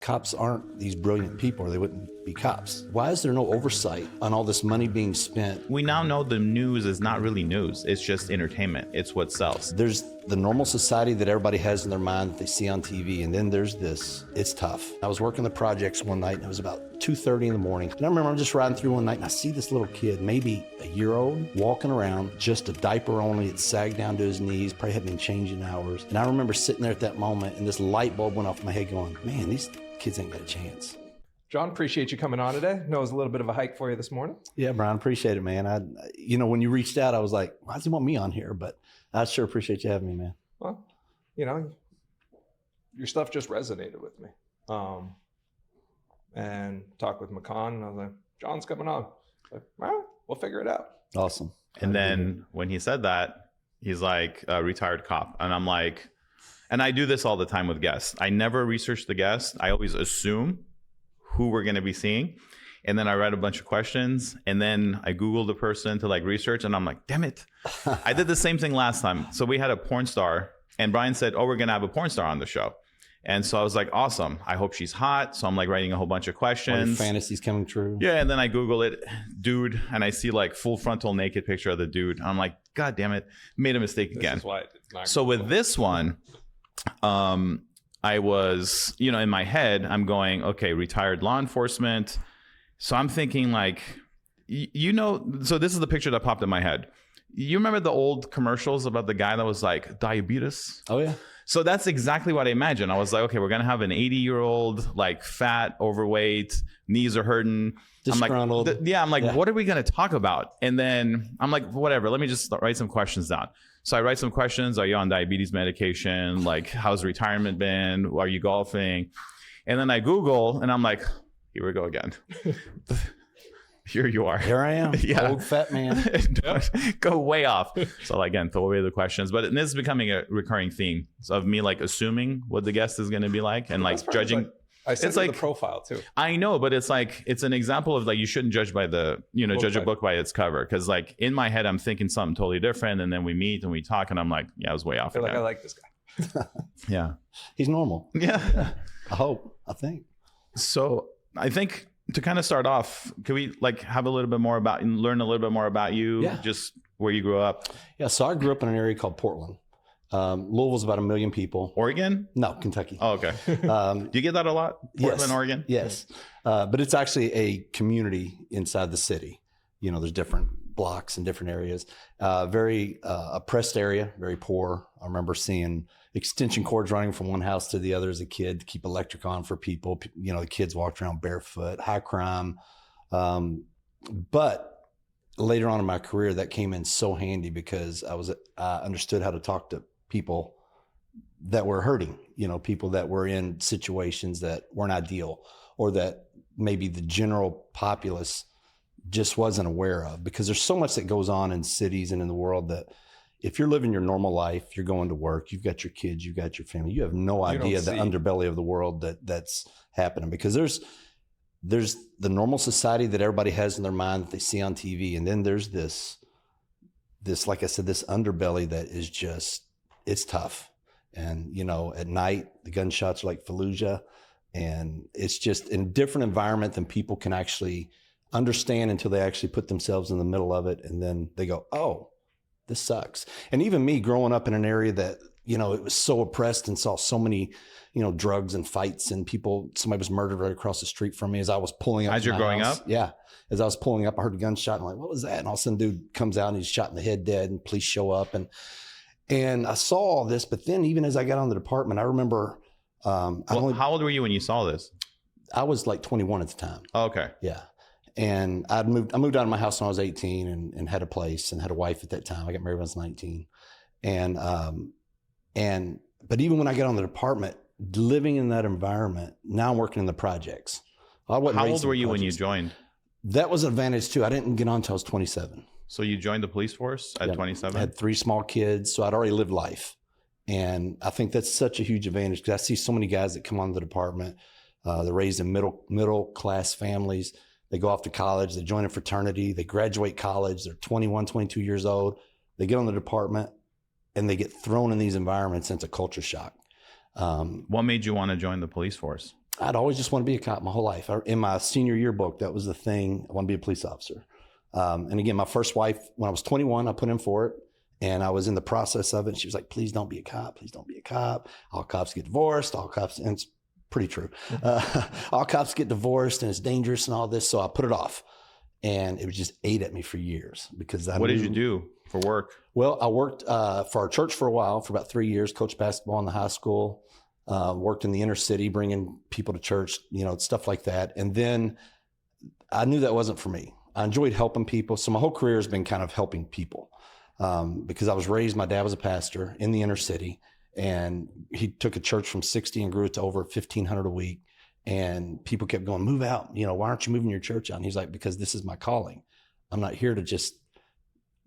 Cops aren't these brilliant people, or they wouldn't be cops. Why is there no oversight on all this money being spent? We now know the news is not really news. It's just entertainment. It's what sells. There's the normal society that everybody has in their mind that they see on TV, and then there's this. It's tough. I was working the projects one night, and it was about 2:30 in the morning. And I remember I'm just riding through one night, and I see this little kid, maybe a year-old, walking around, just a diaper only. It sagged down to his knees, probably hadn't been changed in hours. And I remember sitting there at that moment, and this light bulb went off in my head going, man, these kids ain't got a chance. John, appreciate you coming on today. Know it was a little bit of a hike for you this morning. Yeah, Brian, appreciate it, man. When you reached out, I was like, why does he want me on here? But I sure appreciate you having me, man. Well, your stuff just resonated with me. And talked with Makan, and I was like, John's coming on. Like, well, we'll figure it out. Awesome. And then when he said that, he's like a retired cop. And I'm like, and I do this all the time with guests. I never research the guest. I always assume who we're going to be seeing. And then I write a bunch of questions, and then I Google the person to research, and I'm like, damn it. I did the same thing last time. So we had a porn star, and Brian said, oh, we're going to have a porn star on the show. And so I was like, awesome. I hope she's hot. So I'm writing a whole bunch of questions. Fantasies coming true. Yeah. And then I Google it, dude, and I see full frontal naked picture of the dude. I'm like, God damn it. Made a mistake again. This is why it's not so with this one, I was, in my head, I'm going, okay, retired law enforcement. So I'm thinking so this is the picture that popped in my head. You remember the old commercials about the guy that was like diabetes? Oh, yeah. So that's exactly what I imagined. I was like, okay, we're going to have an 80-year-old, fat, overweight, knees are hurting. Disgruntled. I'm like, what are we going to talk about? And then I'm like, whatever, let me just write some questions down. So I write some questions. Are you on diabetes medication? How's retirement been? Are you golfing? And then I Google, and I'm like, here we go again. Here you are. Here I am. Yeah. Old fat man. Go way off. So again, throw away the questions. But this is becoming a recurring theme of me assuming what the guest is going to be like, and judging. I sent you the profile too. I know, but it's an example of you shouldn't judge by the judge a book by its cover, because in my head I'm thinking something totally different, and then we meet and we talk, and I'm like, yeah, I was way off. I like this guy. Yeah, he's normal. Yeah. I think so. I think to kind of start off, could we have a little bit more about and learn a little bit more about you? Yeah. Just where you grew up. Yeah, so I grew up in an area called Portland. Louisville's about 1 million people. Oregon? No, Kentucky. Oh, okay. Do you get that a lot? Portland, yes, Oregon? Yes. But it's actually a community inside the city. There's different blocks and different areas. Very oppressed area, very poor. I remember seeing extension cords running from one house to the other as a kid to keep electric on for people. The kids walked around barefoot, high crime. But later on in my career, that came in so handy because I understood how to talk to people that were hurting, people that were in situations that weren't ideal, or that maybe the general populace just wasn't aware of, because there's so much that goes on in cities and in the world that if you're living your normal life, you're going to work, you've got your kids, you've got your family, you have no idea the underbelly of the world that's happening, because there's the normal society that everybody has in their mind that they see on TV. And then there's this, like I said, this underbelly that is just, it's tough. And, at night, the gunshots are like Fallujah, and it's just in a different environment than people can actually understand until they actually put themselves in the middle of it. And then they go, oh, this sucks. And even me growing up in an area that, it was so oppressed and saw so many, drugs and fights and somebody was murdered right across the street from me as I was pulling up. As you're growing up? Yeah. As I was pulling up, I heard a gunshot. I'm like, what was that? And all of a sudden dude comes out and he's shot in the head dead, and police show up. And I saw all this, but then even as I got on the department, I remember. How old were you when you saw this? I was 21 at the time. Oh, okay. Yeah. And I moved out of my house when I was 18 and had a place and had a wife at that time. I got married when I was 19. But even when I got on the department, living in that environment, now I'm working in the projects. How old were you when you joined? That was an advantage too. I didn't get on until I was 27. So you joined the police force at 27? I had 3 small kids, so I'd already lived life. And I think that's such a huge advantage, because I see so many guys that come on the department, they're raised in middle class families. They go off to college, they join a fraternity, they graduate college, they're 21, 22 years old. They get on the department and they get thrown in these environments, and it's a culture shock. What made you want to join the police force? I'd always just want to be a cop my whole life. In my senior yearbook, that was the thing. I want to be a police officer. And again, my first wife, when I was 21, I put in for it. And I was in the process of it. And she was like, please don't be a cop. Please don't be a cop. All cops get divorced. All cops, and it's pretty true. All cops get divorced and it's dangerous and all this. So I put it off. And it was just ate at me for years because I What knew, did you do for work? Well, I worked for our church for a while, for about 3 years, coached basketball in the high school, worked in the inner city, bringing people to church, stuff like that. And then I knew that wasn't for me. I enjoyed helping people. So my whole career has been kind of helping people because I was raised, my dad was a pastor in the inner city, and he took a church from 60 and grew it to over 1,500 a week. And people kept going, move out. Why aren't you moving your church out? And he's like, because this is my calling. I'm not here to just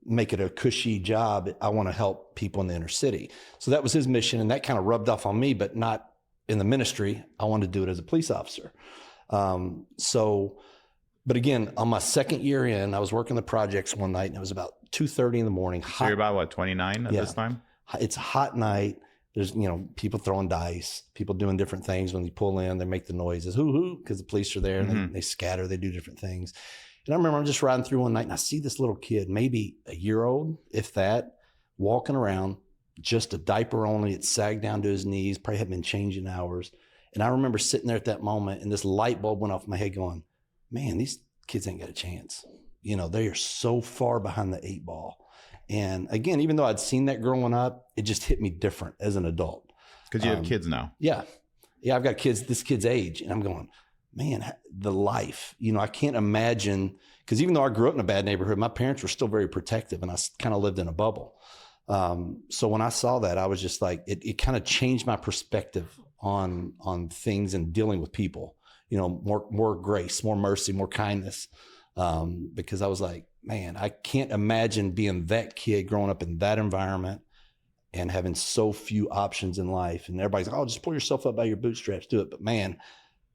make it a cushy job. I want to help people in the inner city. So that was his mission. And that kind of rubbed off on me, but not in the ministry. I wanted to do it as a police officer. But again, on my second year in, I was working the projects one night and it was about 2:30 in the morning. So you're about what, 29 at this time? It's a hot night. There's, people throwing dice, people doing different things. When they pull in, they make the noises, hoo, because the police are there and they scatter, they do different things. And I remember I'm just riding through one night and I see this little kid, maybe a year old, if that, walking around, just a diaper only. It sagged down to his knees, probably hadn't been changed in hours. And I remember sitting there at that moment and this light bulb went off my head going, man, these kids ain't got a chance. They are so far behind the 8 ball. And again, even though I'd seen that growing up, it just hit me different as an adult. Because you have kids now. Yeah. I've got kids, this kid's age. And I'm going, man, the life, I can't imagine, because even though I grew up in a bad neighborhood, my parents were still very protective and I kind of lived in a bubble. So when I saw that, I was just like, it kind of changed my perspective on things and dealing with people, more grace, more mercy, more kindness. Because I was like, man, I can't imagine being that kid growing up in that environment and having so few options in life. And everybody's like, oh, just pull yourself up by your bootstraps, do it. But man,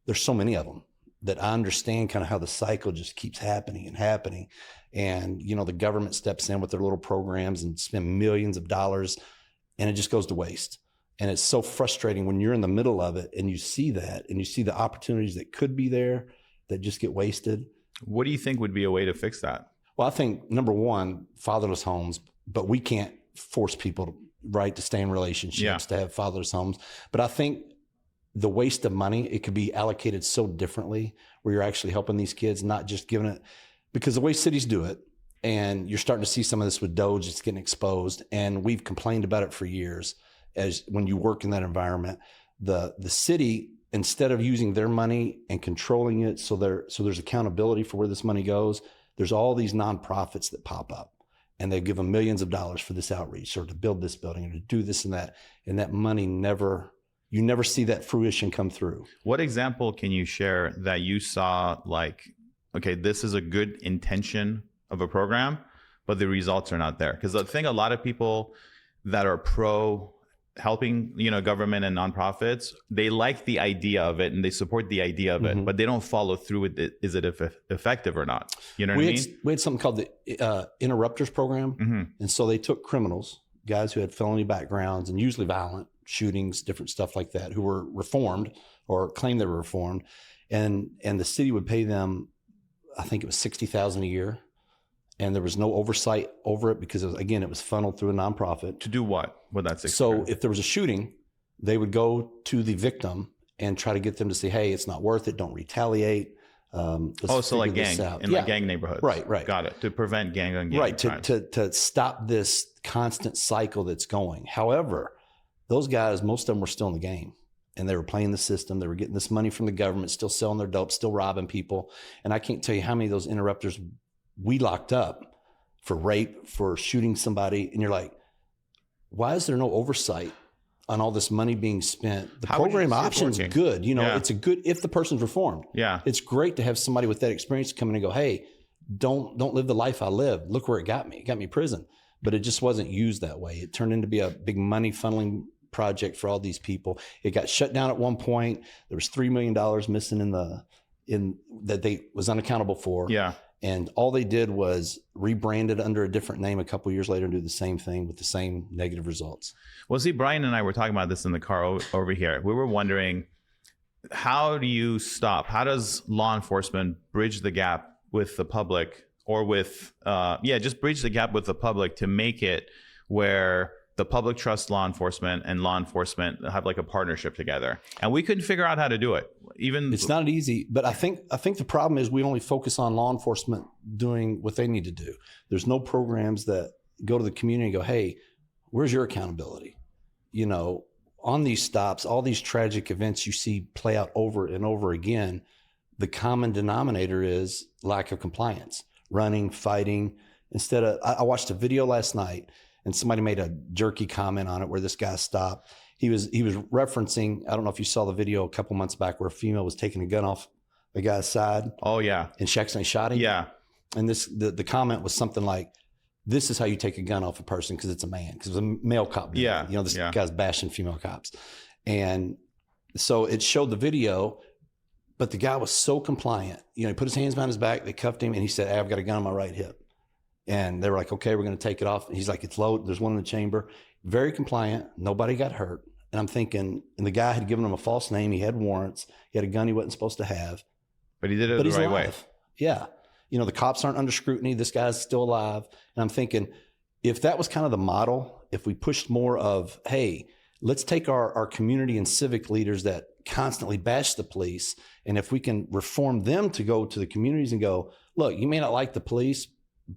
there's so many of them that I understand kind of how the cycle just keeps happening and happening. And, the government steps in with their little programs and spend millions of dollars and it just goes to waste. And it's so frustrating when you're in the middle of it and you see that and you see the opportunities that could be there that just get wasted. What do you think would be a way to fix that? Well, I think number one, fatherless homes, but we can't force people to stay in relationships, to have fatherless homes. But I think the waste of money, it could be allocated so differently where you're actually helping these kids, not just giving it, because the way cities do it, and you're starting to see some of this with Doge, it's getting exposed. And we've complained about it for years as when you work in that environment, the city, instead of using their money and controlling it so there's accountability for where this money goes, there's all these nonprofits that pop up and they give them millions of dollars for this outreach or to build this building or to do this and that. And that money you never see that fruition come through. What example can you share that you saw like, okay, this is a good intention of a program, but the results are not there? Because I think a lot of people that are pro helping, government and nonprofits, they like the idea of it and they support the idea of it, but they don't follow through with it. Is it effective or not? You know what I mean? We had something called the Interrupters program. And so they took criminals, guys who had felony backgrounds and usually violent shootings, different stuff like that, who were reformed or claimed they were reformed. And the city would pay them, I think it was $60,000 a year. And there was no oversight over it because it was funneled through a nonprofit. To do what with that $60,000? So if there was a shooting, they would go to the victim and try to get them to say, hey, it's not worth it. Don't retaliate. So like gang in like gang neighborhoods. Right. Got it. To prevent gang on gang. Right. crimes. To stop this constant cycle that's going. However, those guys, most of them were still in the game and they were playing the system. They were getting this money from the government, still selling their dope, still robbing people. And I can't tell you how many of those interrupters we locked up for rape, for shooting somebody. And you're like, why is there no oversight on all this money being spent? The program option's good. It's a good, if the person's reformed. Yeah. It's great to have somebody with that experience come in and go, hey, don't live the life I lived. Look where it got me. It got me prison. But it just wasn't used that way. It turned into be a big money funneling project for all these people. It got shut down at one point. There was $3 million missing that they was unaccountable for. Yeah. And all they did was rebrand it under a different name a couple of years later and do the same thing with the same negative results. Well, see, Brian and I were talking about this in the car over here. We were wondering, how do you stop? How does law enforcement bridge the gap with the public, or with, just bridge the gap with the public to make it where the public trusts law enforcement and law enforcement have like a partnership together? And we couldn't figure out how to do it. Even it's not easy, but I think the problem is we only focus on law enforcement doing what they need to do. There's no programs that go to the community and go, hey, where's your accountability? You know, on these stops, all these tragic events you see play out over and over again, the common denominator is lack of compliance, running, fighting. Instead of, I watched a video last night and somebody made a jerky comment on it where this guy stopped. He was referencing, I don't know if you saw the video a couple months back where a female was taking a gun off the guy's side. Oh yeah. And she accidentally shot him. Yeah. And the comment was something like, this is how you take a gun off a person because it's a man, because it was a male cop. Yeah. You know, this guy's bashing female cops. And so it showed the video, but the guy was so compliant. You know, he put his hands behind his back, they cuffed him, and he said, hey, I've got a gun on my right hip. And they were like, okay, we're going to take it off. And he's like, it's loaded. There's one in the chamber. Very compliant. Nobody got hurt. And I'm thinking, and the guy had given him a false name. He had warrants. He had a gun he wasn't supposed to have. But he did it the right way. Yeah. You know, the cops aren't under scrutiny. This guy's still alive. And I'm thinking, if that was kind of the model, if we pushed more of, hey, let's take our community and civic leaders that constantly bash the police, and if we can reform them to go to the communities and go, look, you may not like the police,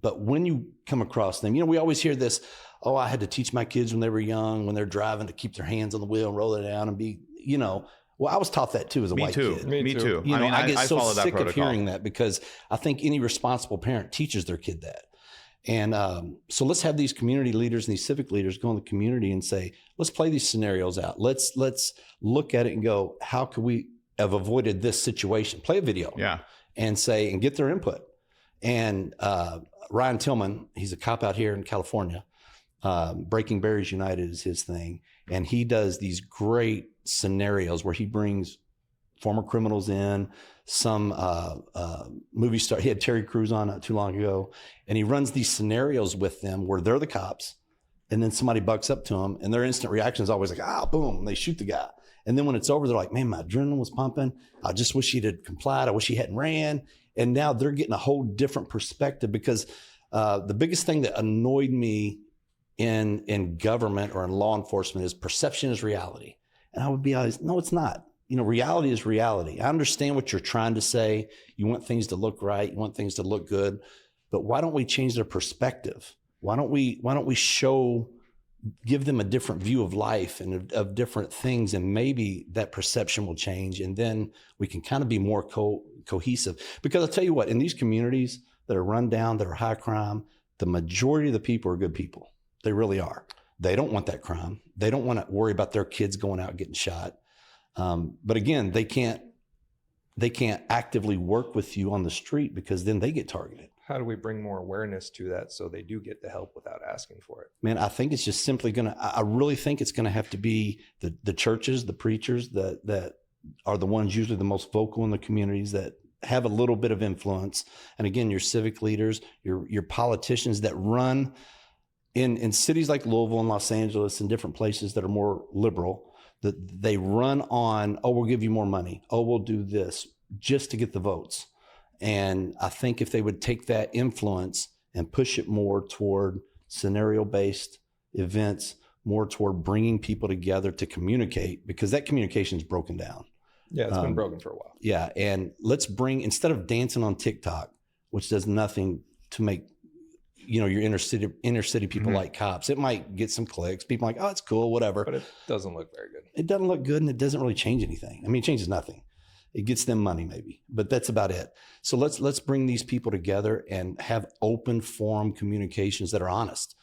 but when you come across them, you know, we always hear this, oh, I had to teach my kids when they were young, when they're driving, to keep their hands on the wheel and roll it down and be, you know. Well, I was taught that too as a white kid. Me too. You know, I get so sick of hearing that, because I think any responsible parent teaches their kid that. And so let's have these community leaders and these civic leaders go in the community and say, let's play these scenarios out. Let's look at it and go, how could we have avoided this situation? Play a video. Yeah. And say, and get their input. And Ryan Tillman, he's a cop out here in California. Breaking Barriers United is his thing. And he does these great scenarios where he brings former criminals in, some movie star. He had Terry Crews on not too long ago. And he runs these scenarios with them where they're the cops. And then somebody bucks up to them, and their instant reaction is always like, boom, and they shoot the guy. And then when it's over, they're like, man, my adrenaline was pumping. I just wish he'd had complied. I wish he hadn't ran. And now they're getting a whole different perspective, because the biggest thing that annoyed me in government or in law enforcement is perception is reality. And I would be honest, no, it's not. You know, reality is reality. I understand what you're trying to say. You want things to look right. You want things to look good. But why don't we change their perspective? Why don't we give them a different view of life and of different things, and maybe that perception will change, and then we can kind of be more cohesive. Because I'll tell you what, in these communities that are run down, that are high crime, the majority of the people are good people. They really are. They don't want that crime. They don't want to worry about their kids going out and getting shot. But again, they can't actively work with you on the street, because then they get targeted. How do we bring more awareness to that so they do get the help without asking for it? Man, I think it's just simply I really think it's going to have to be the churches, the preachers that are the ones usually the most vocal in the communities, that have a little bit of influence. And again, your civic leaders, your politicians that run in cities like Louisville and Los Angeles and different places that are more liberal, that they run on, oh, we'll give you more money. Oh, we'll do this just to get the votes. And I think if they would take that influence and push it more toward scenario-based events, more toward bringing people together to communicate, because that communication is broken down. Yeah, it's been broken for a while. Yeah, and let's bring, instead of dancing on TikTok, which does nothing to make, you know, your inner city people like cops. It might get some clicks. People are like, oh, it's cool, whatever. But it doesn't look very good. It doesn't look good, and it doesn't really change anything. I mean, it changes nothing. It gets them money maybe, but that's about it. So let's bring these people together and have open forum communications that are honest,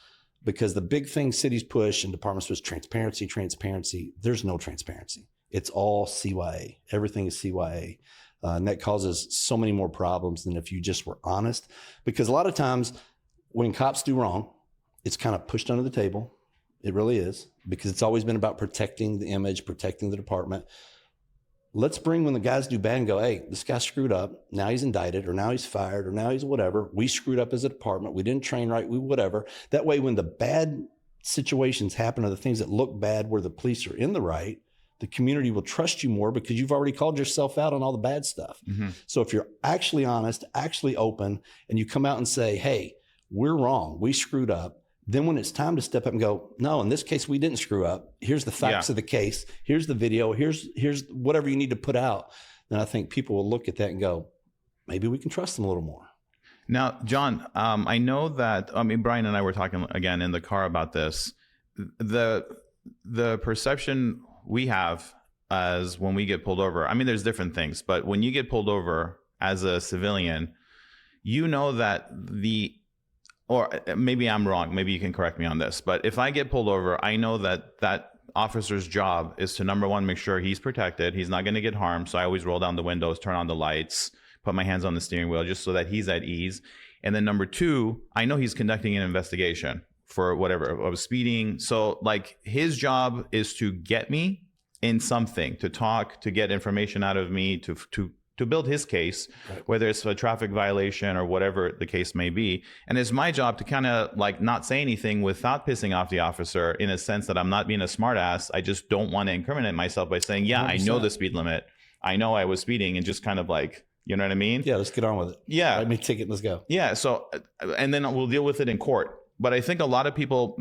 because the big thing cities push and departments push, transparency. There's no transparency. It's all CYA. Everything is CYA. And that causes so many more problems than if you just were honest, because a lot of times when cops do wrong, it's kind of pushed under the table. It really is, because it's always been about protecting the image, protecting the department. Let's bring, when the guys do bad, and go, hey, this guy screwed up. Now he's indicted, or now he's fired, or now he's whatever. We screwed up as a department. We didn't train right. We whatever. That way, when the bad situations happen, or the things that look bad where the police are in the right, the community will trust you more because you've already called yourself out on all the bad stuff. Mm-hmm. So if you're actually honest, actually open, and you come out and say, hey, we're wrong, we screwed up, then when it's time to step up and go, no, in this case, we didn't screw up. Here's the facts of the case. Here's the video. Here's whatever you need to put out. Then I think people will look at that and go, maybe we can trust them a little more. Now, John, I know that, Brian and I were talking again in the car about this. The perception we have as when we get pulled over, there's different things, but when you get pulled over as a civilian, you know that or maybe I'm wrong, maybe you can correct me on this, but if I get pulled over, I know that officer's job is to, number one, make sure he's protected, he's not going to get harmed. So I always roll down the windows, turn on the lights, put my hands on the steering wheel just so that he's at ease. And then number two, I know he's conducting an investigation for whatever, of speeding. So like his job is to get me in something, to talk, to get information out of me, to build his case, right, whether it's a traffic violation or whatever the case may be. And it's my job to kind of like not say anything without pissing off the officer, in a sense that I'm not being a smart ass. I just don't want to incriminate myself by saying, yeah, 100%. I know the speed limit. I know I was speeding, and just kind of like, you know what I mean? Yeah, let's get on with it. Yeah. Write me a ticket, let's go. Yeah. So, and then we'll deal with it in court. But I think a lot of people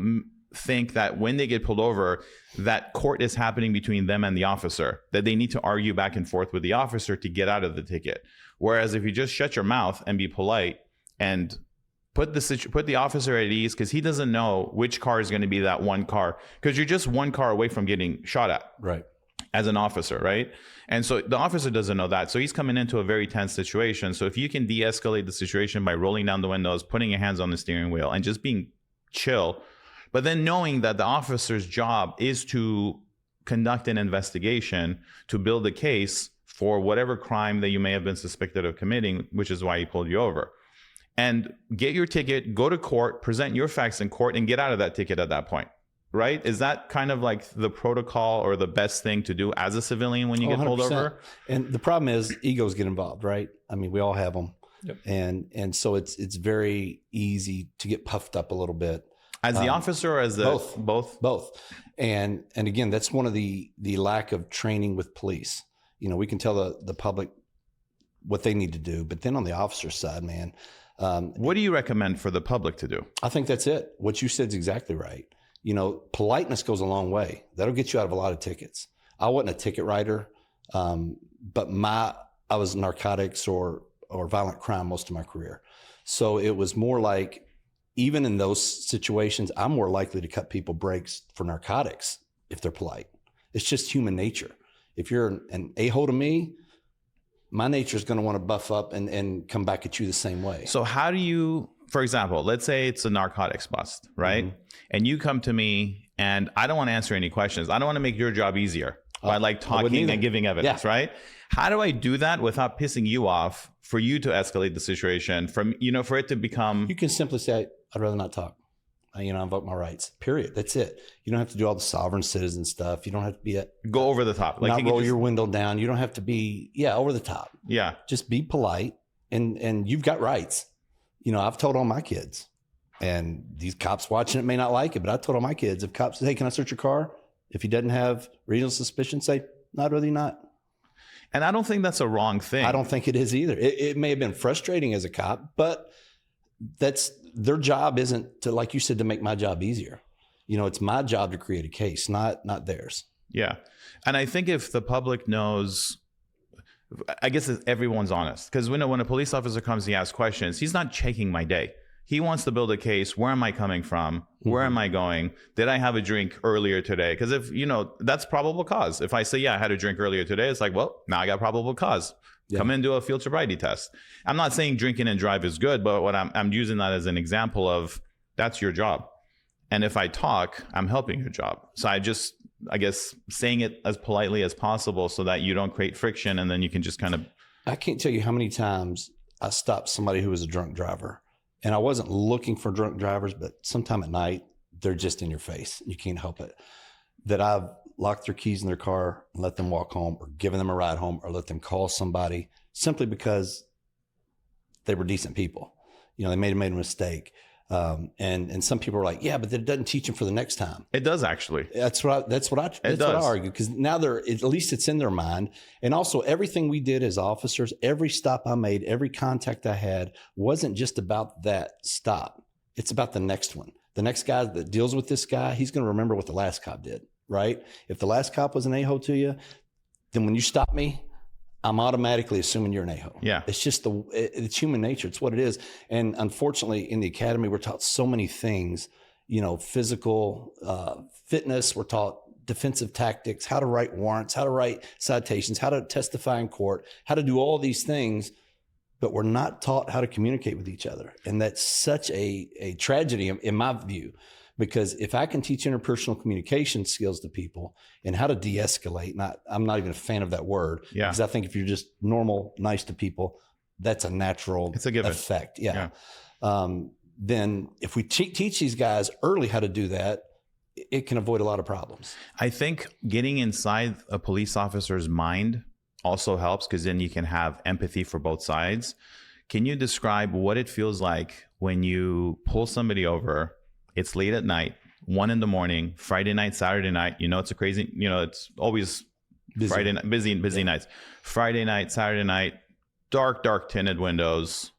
think that when they get pulled over, that court is happening between them and the officer, that they need to argue back and forth with the officer to get out of the ticket. Whereas if you just shut your mouth and be polite and put the officer at ease, because he doesn't know which car is going to be that one car, because you're just one car away from getting shot at. Right. As an officer, right? And so the officer doesn't know that. So he's coming into a very tense situation. So if you can de-escalate the situation by rolling down the windows, putting your hands on the steering wheel, and just being chill, but then knowing that the officer's job is to conduct an investigation, to build a case for whatever crime that you may have been suspected of committing, which is why he pulled you over. And get your ticket, go to court, present your facts in court, and get out of that ticket at that point. Right? Is that kind of like the protocol or the best thing to do as a civilian when you get pulled over? And the problem is egos get involved, right? We all have them. Yep. And so it's very easy to get puffed up a little bit. As the officer or as the both. And again, that's one of the lack of training with police. We can tell the public what they need to do, but then on the officer side, man. What do you recommend for the public to do? I think that's it. What you said is exactly right. Politeness goes a long way. That'll get you out of a lot of tickets. I wasn't a ticket writer, but I was narcotics or violent crime most of my career. So it was more like, even in those situations, I'm more likely to cut people breaks for narcotics if they're polite. It's just human nature. If you're an a-hole to me, my nature is going to want to buff up and come back at you the same way. So how do you, for example, let's say it's a narcotics bust, right? Mm-hmm. And you come to me and I don't want to answer any questions. I don't want to make your job easier by like talking and giving evidence, right? How do I do that without pissing you off, for you to escalate the situation, for it to become... You can simply say, I'd rather not talk. I invoke my rights, period. That's it. You don't have to do all the sovereign citizen stuff. You don't have to be go over the top. Like, not roll your window down. You don't have to be, over the top. Yeah. Just be polite, and you've got rights. I've told all my kids, and these cops watching it may not like it, but I told all my kids, if cops say, hey, can I search your car? If he doesn't have reasonable suspicion, say, no, I'd rather not. And I don't think that's a wrong thing. I don't think it is either. It may have been frustrating as a cop, but that's their job, isn't to, like you said, to make my job easier. It's my job to create a case, not theirs. Yeah. And I think if the public knows, I guess everyone's honest, because when a police officer comes, he asks questions, he's not checking my day. He wants to build a case. Where am I coming from? Where am I going? Did I have a drink earlier today? Because if, that's probable cause. If I say, yeah, I had a drink earlier today, it's like, well, now I got probable cause. Yeah. Come in and do a field sobriety test. I'm not saying drinking and drive is good, but what I'm using that as an example of, that's your job. And if I talk, I'm helping your job. So I guess saying it as politely as possible so that you don't create friction, and then you can just kind of... I can't tell you how many times I stopped somebody who was a drunk driver. And I wasn't looking for drunk drivers, but sometime at night, they're just in your face. You can't help it. That I've locked their keys in their car and let them walk home, or given them a ride home, or let them call somebody simply because they were decent people. They made a mistake. And some people are like, yeah, but that doesn't teach them for the next time. It does actually. That's what I argue, because now at least it's in their mind. And also everything we did as officers, every stop I made, every contact I had wasn't just about that stop. It's about the next one. The next guy that deals with this guy, he's going to remember what the last cop did, right? If the last cop was an a-hole to you, then when you stop me, I'm automatically assuming you're an a-hole. Yeah. It's just it's human nature. It's what it is. And unfortunately in the academy, we're taught so many things, physical fitness. We're taught defensive tactics, how to write warrants, how to write citations, how to testify in court, how to do all these things, but we're not taught how to communicate with each other. And that's such a tragedy in my view, because if I can teach interpersonal communication skills to people and how to de-escalate, I'm not even a fan of that word, because I think if you're just normal, nice to people, that's a natural effect. Yeah. Then if we teach these guys early how to do that, it can avoid a lot of problems. I think getting inside a police officer's mind also helps, because then you can have empathy for both sides. Can you describe what it feels like when you pull somebody over? It's late at night, 1 a.m, Friday night, Saturday night. It's a crazy, it's always busy. Friday night, busy nights. Friday night, Saturday night, dark tinted windows.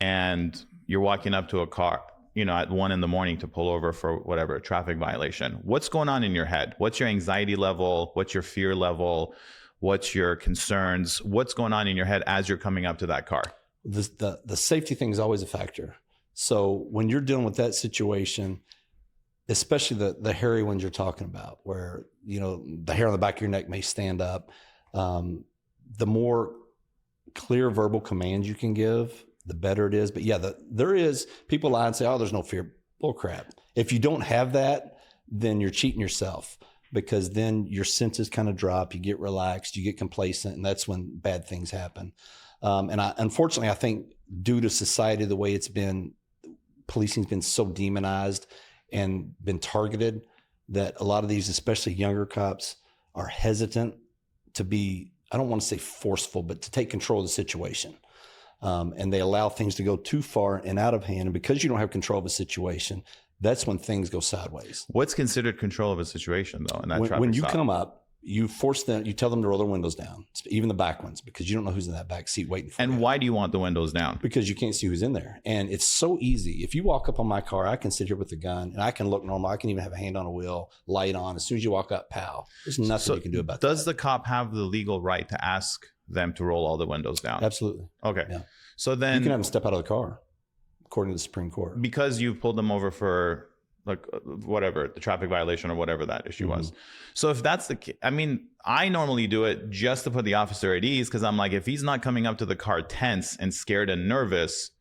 And you're walking up to a car, at 1 a.m. to pull over for whatever, a traffic violation. What's going on in your head? What's your anxiety level? What's your fear level? What's your concerns? What's going on in your head as you're coming up to that car? The safety thing is always a factor. So when you're dealing with that situation, especially the hairy ones you're talking about, where, the hair on the back of your neck may stand up, the more clear verbal commands you can give, the better it is. But yeah, there is people lie and say, oh, there's no fear. Bull crap. If you don't have that, then you're cheating yourself, because then your senses kind of drop, you get relaxed, you get complacent, and that's when bad things happen. Unfortunately, I think due to society, the way it's been, policing's been so demonized and been targeted, that a lot of these, especially younger cops, are hesitant to be, I don't want to say forceful, but to take control of the situation. And they allow things to go too far and out of hand. And because you don't have control of a situation, that's when things go sideways. What's considered control of a situation, though? In that when you come up, you tell them to roll their windows down, even the back ones, because you don't know who's in that back seat waiting for you. And why do you want the windows down? Because you can't see who's in there. And it's so easy. If you walk up on my car, I can sit here with a gun and I can look normal. I can even have a hand on a wheel, light on. As soon as you walk up, pow. There's nothing you can do about that. Does the cop have the legal right to ask them to roll all the windows down? Absolutely. Okay. Yeah. So then you can have them step out of the car, according to the Supreme Court. Because you pulled them over for whatever, the traffic violation or whatever that issue was. So if that's the case, I normally do it just to put the officer at ease, because I'm like, if he's not coming up to the car tense and scared and nervous,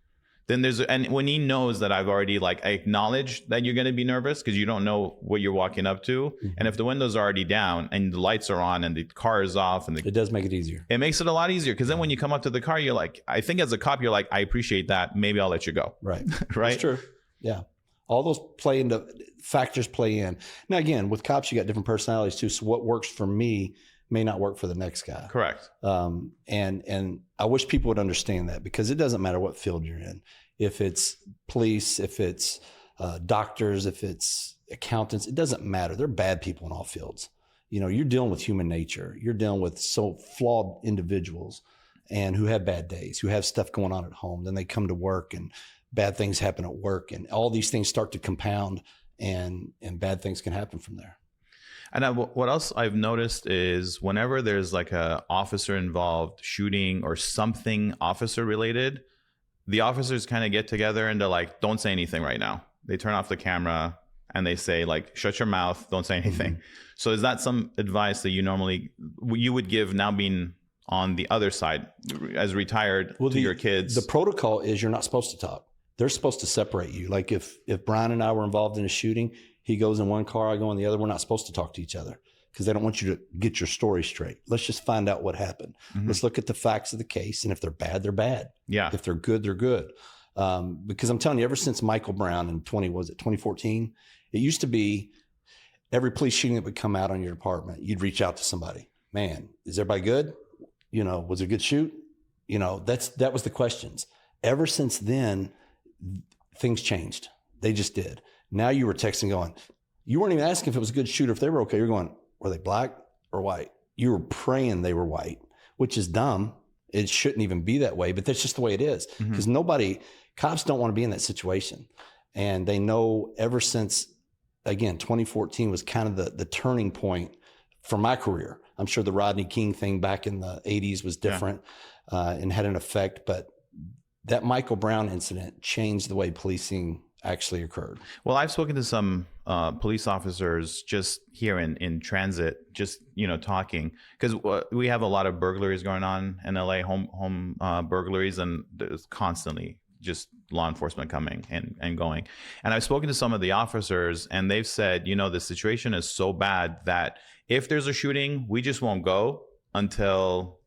then and when he knows that I've already I acknowledge that you're going to be nervous because you don't know what you're walking up to. And if the windows are already down and the lights are on and the car is off, and it does make it easier. It makes it a lot easier, because then when you come up to the car, you're like, I think as a cop, you're like, I appreciate that. Maybe I'll let you go. Right. Right. That's true. Yeah. All those factors play in. Now, again, with cops, you got different personalities too. So what works for me may not work for the next guy. Correct. And I wish people would understand that, because it doesn't matter what field you're in. If it's police, if it's doctors, if it's accountants, it doesn't matter. They're bad people in all fields. You're dealing with human nature. You're dealing with so flawed individuals, and who have bad days, who have stuff going on at home. Then they come to work and bad things happen at work, and all these things start to compound, and bad things can happen from there. And what else I've noticed is whenever there's a officer involved shooting or something officer related, the officers kind of get together and they're like, don't say anything right now. They turn off the camera and they say shut your mouth, don't say anything. So is that some advice that you would give, now being on the other side as retired, to your kids? The protocol is you're not supposed to talk. They're supposed to separate you. Like if Brian and I were involved in a shooting, he goes in one car, I go in the other. We're not supposed to talk to each other, because they don't want you to get your story straight. Let's just find out what happened. Let's look at the facts of the case. And if they're bad, they're bad. Yeah. If they're good, they're good. Because I'm telling you, ever since Michael Brown in 2014, it used to be every police shooting that would come out on your department, you'd reach out to somebody. Man, is everybody good? Was it a good shoot? That was the questions. Ever since then, things changed. They just did. Now you were texting going, you weren't even asking if it was a good shooter, if they were okay. You're going, were they black or white? You were praying they were white, which is dumb. It shouldn't even be that way, but that's just the way it is. Because cops don't want to be in that situation. And they know ever since, again, 2014 was kind of the turning point for my career. I'm sure the Rodney King thing back in the 80s was different and had an effect, but that Michael Brown incident changed the way policing actually occurred. Well, I've spoken to some police officers just here in transit, just, talking, because we have a lot of burglaries going on in LA, home burglaries, and there's constantly just law enforcement coming and going. And I've spoken to some of the officers, and they've said, the situation is so bad that if there's a shooting, we just won't go until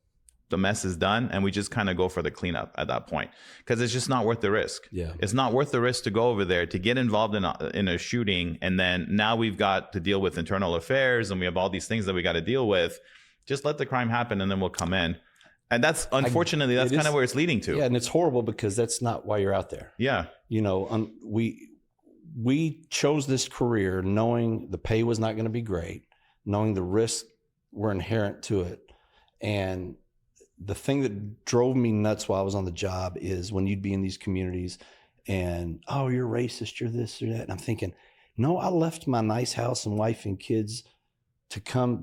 the mess is done, and we just kind of go for the cleanup at that point, because it's just not worth the risk. Yeah, it's not worth the risk to go over there to get involved in a shooting, and then now we've got to deal with internal affairs, and we have all these things that we got to deal with. Just let the crime happen, and then we'll come in. And that's unfortunately that's kind of where it's leading to. Yeah, and it's horrible because that's not why you're out there. Yeah, we chose this career knowing the pay was not going to be great, knowing the risks were inherent to it, and the thing that drove me nuts while I was on the job is when you'd be in these communities and, oh, you're racist, you're this or that. And I'm thinking, no, I left my nice house and wife and kids to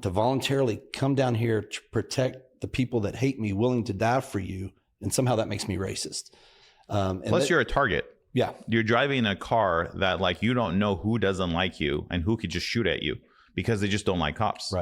voluntarily come down here to protect the people that hate me, willing to die for you. And somehow that makes me racist. Plus you're a target. Yeah. You're driving in a car that you don't know who doesn't like you and who could just shoot at you because they just don't like cops.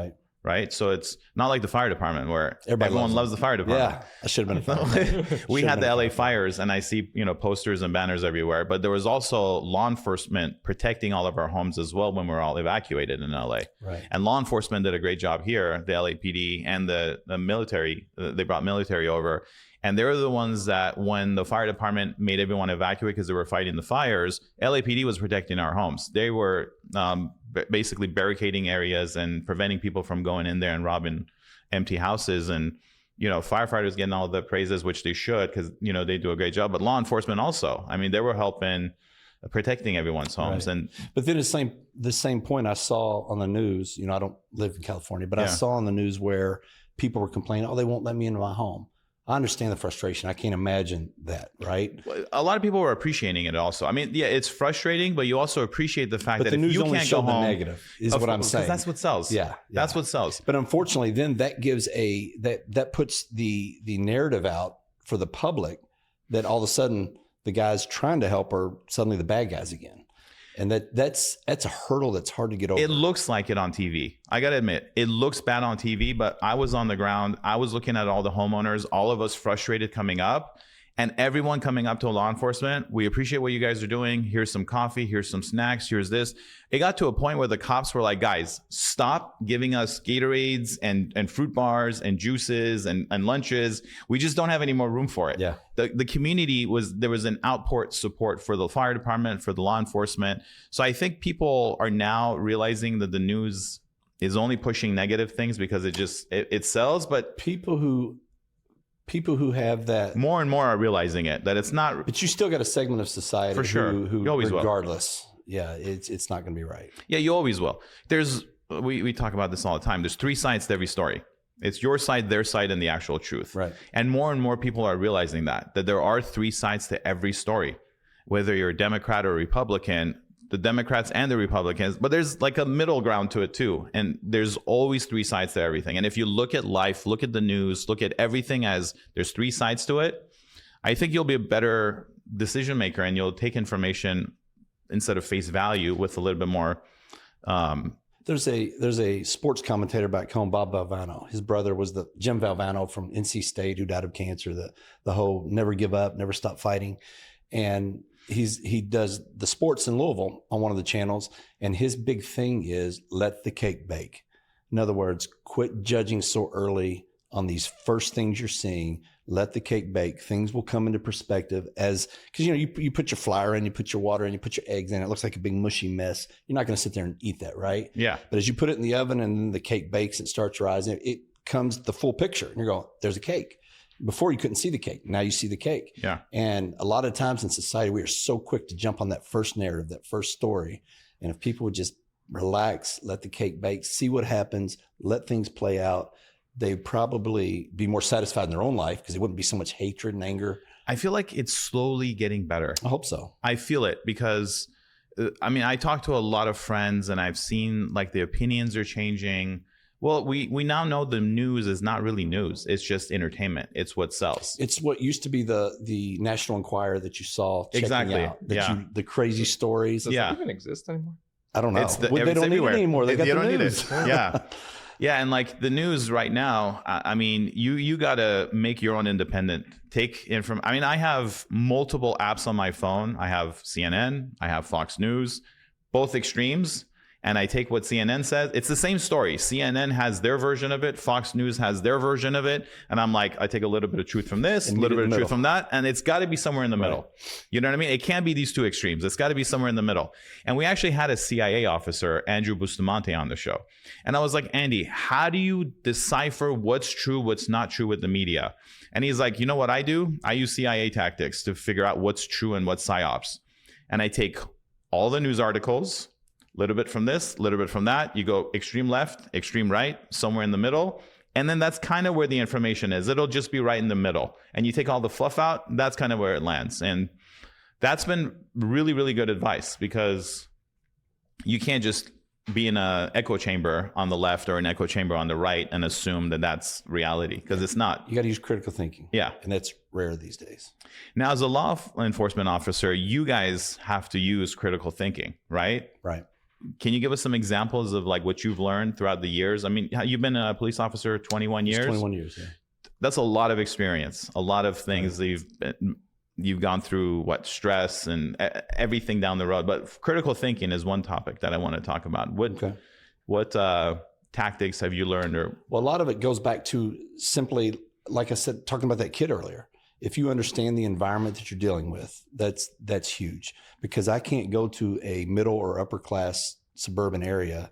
Right. So it's not like the fire department where everyone loves the fire department. Yeah, I should have been a firefighter. We had the LA fires, and I see, posters and banners everywhere, but there was also law enforcement protecting all of our homes as well when we were all evacuated in LA. Right. And law enforcement did a great job here, the LAPD and the military. They brought military over. And they were the ones that when the fire department made everyone evacuate because they were fighting the fires, LAPD was protecting our homes. They were basically barricading areas and preventing people from going in there and robbing empty houses. And, firefighters getting all the praises, which they should, because, they do a great job. But law enforcement also, they were helping protecting everyone's homes. Right. But then the same point I saw on the news, I don't live in California, but I saw on the news where people were complaining, oh, they won't let me into my home. I understand the frustration. I can't imagine that, right? A lot of people were appreciating it also. it's frustrating, but you also appreciate the fact that if you can't go home, negative is what I'm saying. That's what sells. Yeah, that's what sells. But unfortunately, then that gives that puts the narrative out for the public that all of a sudden the guys trying to help are suddenly the bad guys again. And that's a hurdle that's hard to get over. It looks like it on TV. I got to admit, it looks bad on TV, but I was on the ground. I was looking at all the homeowners, all of us frustrated coming up, and everyone coming up to law enforcement. We appreciate what you guys are doing. Here's some coffee. Here's some snacks. Here's this. It got to a point where the cops were like, guys, stop giving us Gatorades and fruit bars and juices and lunches. We just don't have any more room for it. Yeah. The community there was an outpouring support for the fire department, for the law enforcement. So I think people are now realizing that the news is only pushing negative things because it sells. But people who have that, more and more are realizing that it's not. But you still got a segment of society for sure who you always regardless will. Yeah, it's not going to be right. Yeah, you always will. We talk about this all the time. There's three sides to every story. It's your side, their side, and the actual truth. Right. And more people are realizing that there are three sides to every story, whether you're a Democrat or a Republican, the Democrats and the Republicans, but there's like a middle ground to it too. And there's always three sides to everything. And if you look at life, look at the news, look at everything as there's three sides to it, I think you'll be a better decision maker and you'll take information instead of face value with a little bit more. There's a sports commentator back home, Bob Valvano. His brother was the Jim Valvano from NC State, who died of cancer. The whole never give up, never stop fighting, and he does the sports in Louisville on one of the channels. And his big thing is let the cake bake. In other words, quit judging so early on these first things you're seeing. Let the cake bake. Things will come into perspective because you put your flour in, you put your water in, you put your eggs in. It looks like a big mushy mess. You're not going to sit there and eat that, right? Yeah. But as you put it in the oven and then the cake bakes, it starts rising. It comes the full picture, and you're going, "There's a cake." Before you couldn't see the cake. Now you see the cake. Yeah. And a lot of times in society, we are so quick to jump on that first narrative, that first story. And if people would just relax, let the cake bake, see what happens, let things play out, they'd probably be more satisfied in their own life because there wouldn't be so much hatred and anger. I feel like it's slowly getting better. I hope so. I feel it because, I mean, I talk to a lot of friends and I've seen like the opinions are changing. Well, we now know the news is not really news. It's just entertainment. It's what sells. It's what used to be the National Enquirer that you saw checking Exactly. out. The crazy stories. Does Yeah. that even exist anymore? I don't know. It's They don't need everywhere. it anymore. They got You the don't need news. it. Yeah. Yeah. And like the news right now, I mean, you got to make your own independent take in from. I mean, I have multiple apps on my phone. I have CNN, I have Fox News, both extremes. And I take what CNN says. It's the same story. CNN has their version of it. Fox News has their version of it. And I'm like, I take a little bit of truth from this, a little bit of truth from that. And it's got to be somewhere in the middle. You know what I mean? It can't be these two extremes. It's got to be somewhere in the middle. And we actually had a CIA officer, Andrew Bustamante, on the show. And I was like, Andy, how do you decipher what's true, what's not true with the media? And he's like, you know what I do? I use CIA tactics to figure out what's true and what's psyops. And I take all the news articles, little bit from this, little bit from that. You go extreme left, extreme right, somewhere in the middle. And then that's kind of where the information is. It'll just be right in the middle. And you take all the fluff out, that's kind of where it lands. And that's been really, really good advice because you can't just be in an echo chamber on the left or an echo chamber on the right and assume that that's reality because it's not. You got to use critical thinking. Yeah. And that's rare these days. Now, as a law enforcement officer, you guys have to use critical thinking, right? Right. Can you give us some examples of like what you've learned throughout the years? I mean, you've been a police officer 21 years. 21 years, yeah. That's a lot of experience, a lot of things that you've gone through, stress and everything down the road. But critical thinking is one topic that I want to talk about. What tactics have you learned? Well, a lot of it goes back to simply, like I said, talking about that kid earlier. If you understand the environment that you're dealing with, that's huge, because I can't go to a middle or upper class suburban area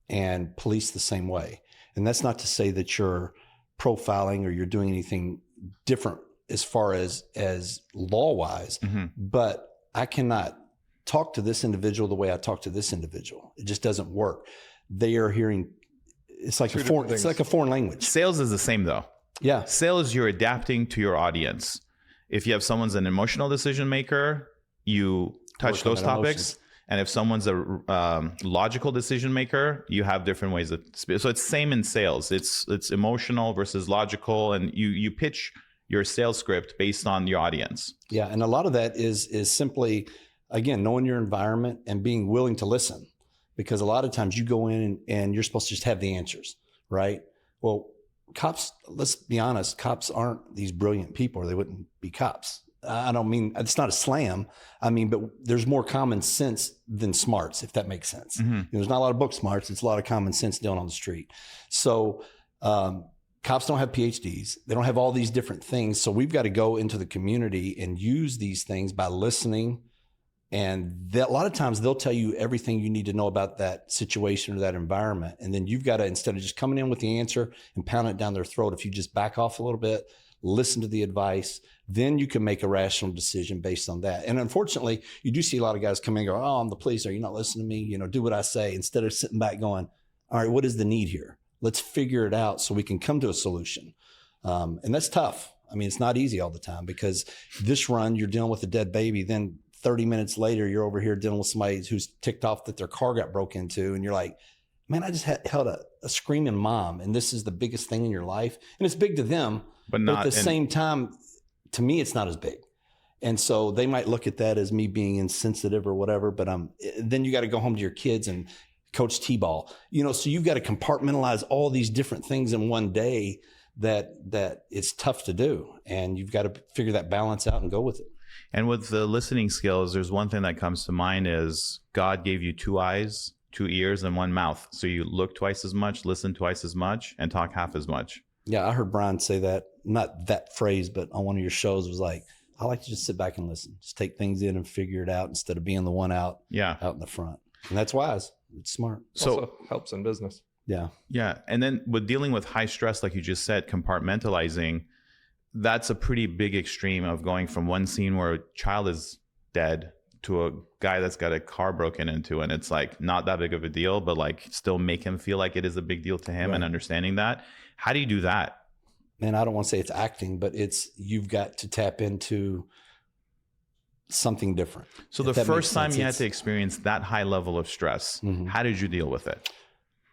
and police the same way. And that's not to say that you're profiling or you're doing anything different as far as law wise, but I cannot talk to this individual the way I talk to this individual. It just doesn't work. They are hearing, it's like a foreign language. Sales is the same though. Yeah. Sales, you're adapting to your audience. If you have someone's an emotional decision maker, you touch those topics. Emotions. And if someone's a logical decision maker, you have different ways of speak. So it's same in sales. It's emotional versus logical, and you pitch your sales script based on your audience. Yeah, and a lot of that is simply, again, knowing your environment and being willing to listen, because a lot of times you go in and you're supposed to just have the answers, right? Well, cops, let's be honest, cops aren't these brilliant people or they wouldn't be cops. I don't mean, it's not a slam. I mean, but there's more common sense than smarts, if that makes sense. There's not a lot of book smarts. It's a lot of common sense down on the street. So cops don't have PhDs. They don't have all these different things. So we've got to go into the community and use these things by listening. And a lot of times they'll tell you everything you need to know about that situation or that environment. And then you've got to, instead of just coming in with the answer and pounding it down their throat, if you just back off a little bit, listen to the advice, then you can make a rational decision based on that. And unfortunately, you do see a lot of guys come in and go, oh, I'm the police. Are you not listening to me? You know, do what I say, instead of sitting back going, all right, what is the need here? Let's figure it out so we can come to a solution. And that's tough. I mean, it's not easy all the time, because this run, you're dealing with a dead baby. Then 30 minutes later, you're over here dealing with somebody who's ticked off that their car got broke into. And you're like, man, I just held a screaming mom. And this is the biggest thing in your life. And it's big to them. But at the same time, to me, it's not as big. And so they might look at that as me being insensitive or whatever. But then you got to go home to your kids and coach T-ball. You know, so you've got to compartmentalize all these different things in one day that it's tough to do. And you've got to figure that balance out and go with it. And with the listening skills, there's one thing that comes to mind is God gave you 2 eyes, 2 ears, and 1 mouth. So you look twice as much, listen twice as much, and talk half as much. Yeah, I heard Brian say that, not that phrase, but on one of your shows was like, I like to just sit back and listen, just take things in and figure it out instead of being the one out in the front. And that's wise. It's smart. So also helps in business. Yeah. Yeah. And then with dealing with high stress, like you just said, compartmentalizing, that's a pretty big extreme of going from one scene where a child is dead to a guy that's got a car broken into, and it's like not that big of a deal, but like still make him feel like it is a big deal to him, Right. and understanding that. How do you do that? Man, I don't want to say it's acting, but you've got to tap into something different. So If the that first makes time sense. you had to experience that high level of stress, Mhm. how did you deal with it?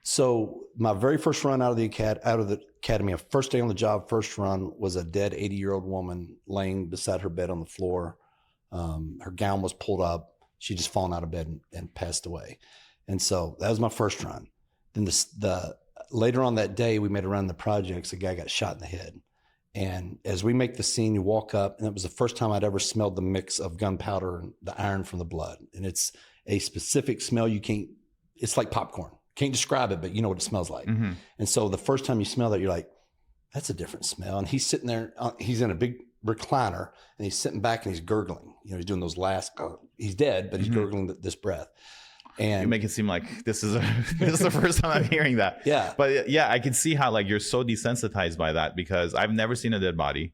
So my very first run out of the academy, first day on the job, first run was a dead 80-year-old woman laying beside her bed on the floor. Her gown was pulled up. She just fallen out of bed and passed away. And so that was my first run. Then the later on that day, we made a run in the projects. A guy got shot in the head. And as we make the scene, you walk up, and it was the first time I'd ever smelled the mix of gunpowder and the iron from the blood. And it's a specific smell it's like popcorn. Can't describe it, but you know what it smells like. Mm-hmm. And so the first time you smell that, you're like, that's a different smell. And he's sitting there, he's in a big recliner, and he's sitting back and he's gurgling. You know, he's doing those he's dead, but he's gurgling this breath. And You make it seem like this is the first time I'm hearing that. yeah, But yeah, I can see how like you're so desensitized by that, because I've never seen a dead body.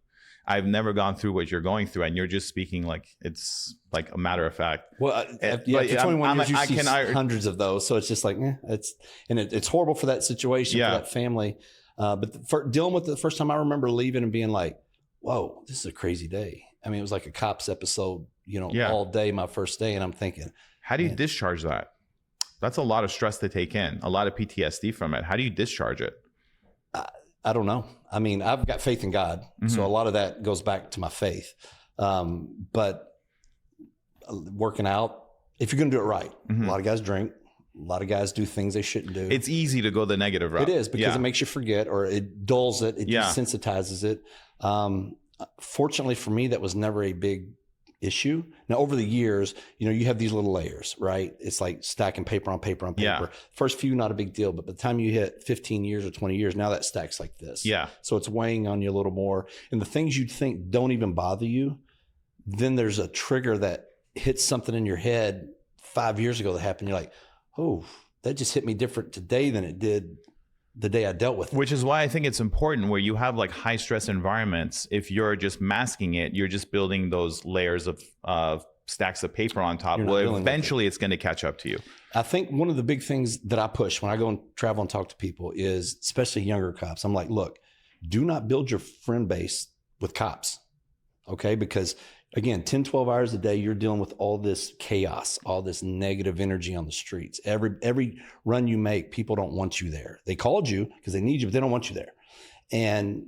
I've never gone through what you're going through, and you're just speaking like it's like a matter of fact. well, But after 21 years, you see I- hundreds of those. So it's just like, it's horrible for that situation, Yeah. for that family. But for dealing with it the first time, I remember leaving and being like, whoa, this is a crazy day. I mean, it was like a Cops episode, Yeah. all day, my first day. And I'm thinking, How do you Man. discharge that? That's a lot of stress to take in, a lot of PTSD from it. How do you discharge it? I don't know. I mean, I've got faith in God. So a lot of that goes back to my faith. But working out, if you're going to do it right, a lot of guys drink. A lot of guys do things they shouldn't do. It's easy to go the negative route. It is, because it makes you forget, or it dulls it. It Yeah. desensitizes it. Fortunately for me, that was never a big issue. Now, over the years, you have these little layers, right? It's like stacking paper on paper on paper. Yeah. First few, not a big deal. But by the time you hit 15 years or 20 years, now that stacks like this. Yeah. So it's weighing on you a little more. And the things you'd think don't even bother you, then there's a trigger that hits something in your head 5 years ago that happened. You're like, oh, that just hit me different today than it did the day I dealt with it. Which is why I think it's important where you have like high stress environments. If you're just masking it, you're just building those layers of stacks of paper on top. You're not Well, dealing with eventually it's going to catch up to you. I think one of the big things that I push when I go and travel and talk to people is, especially younger cops, I'm like, look, do not build your friend base with cops. Okay. Because again, 10, 12 hours a day, you're dealing with all this chaos, all this negative energy on the streets. Every run you make, people don't want you there. They called you because they need you, but they don't want you there. And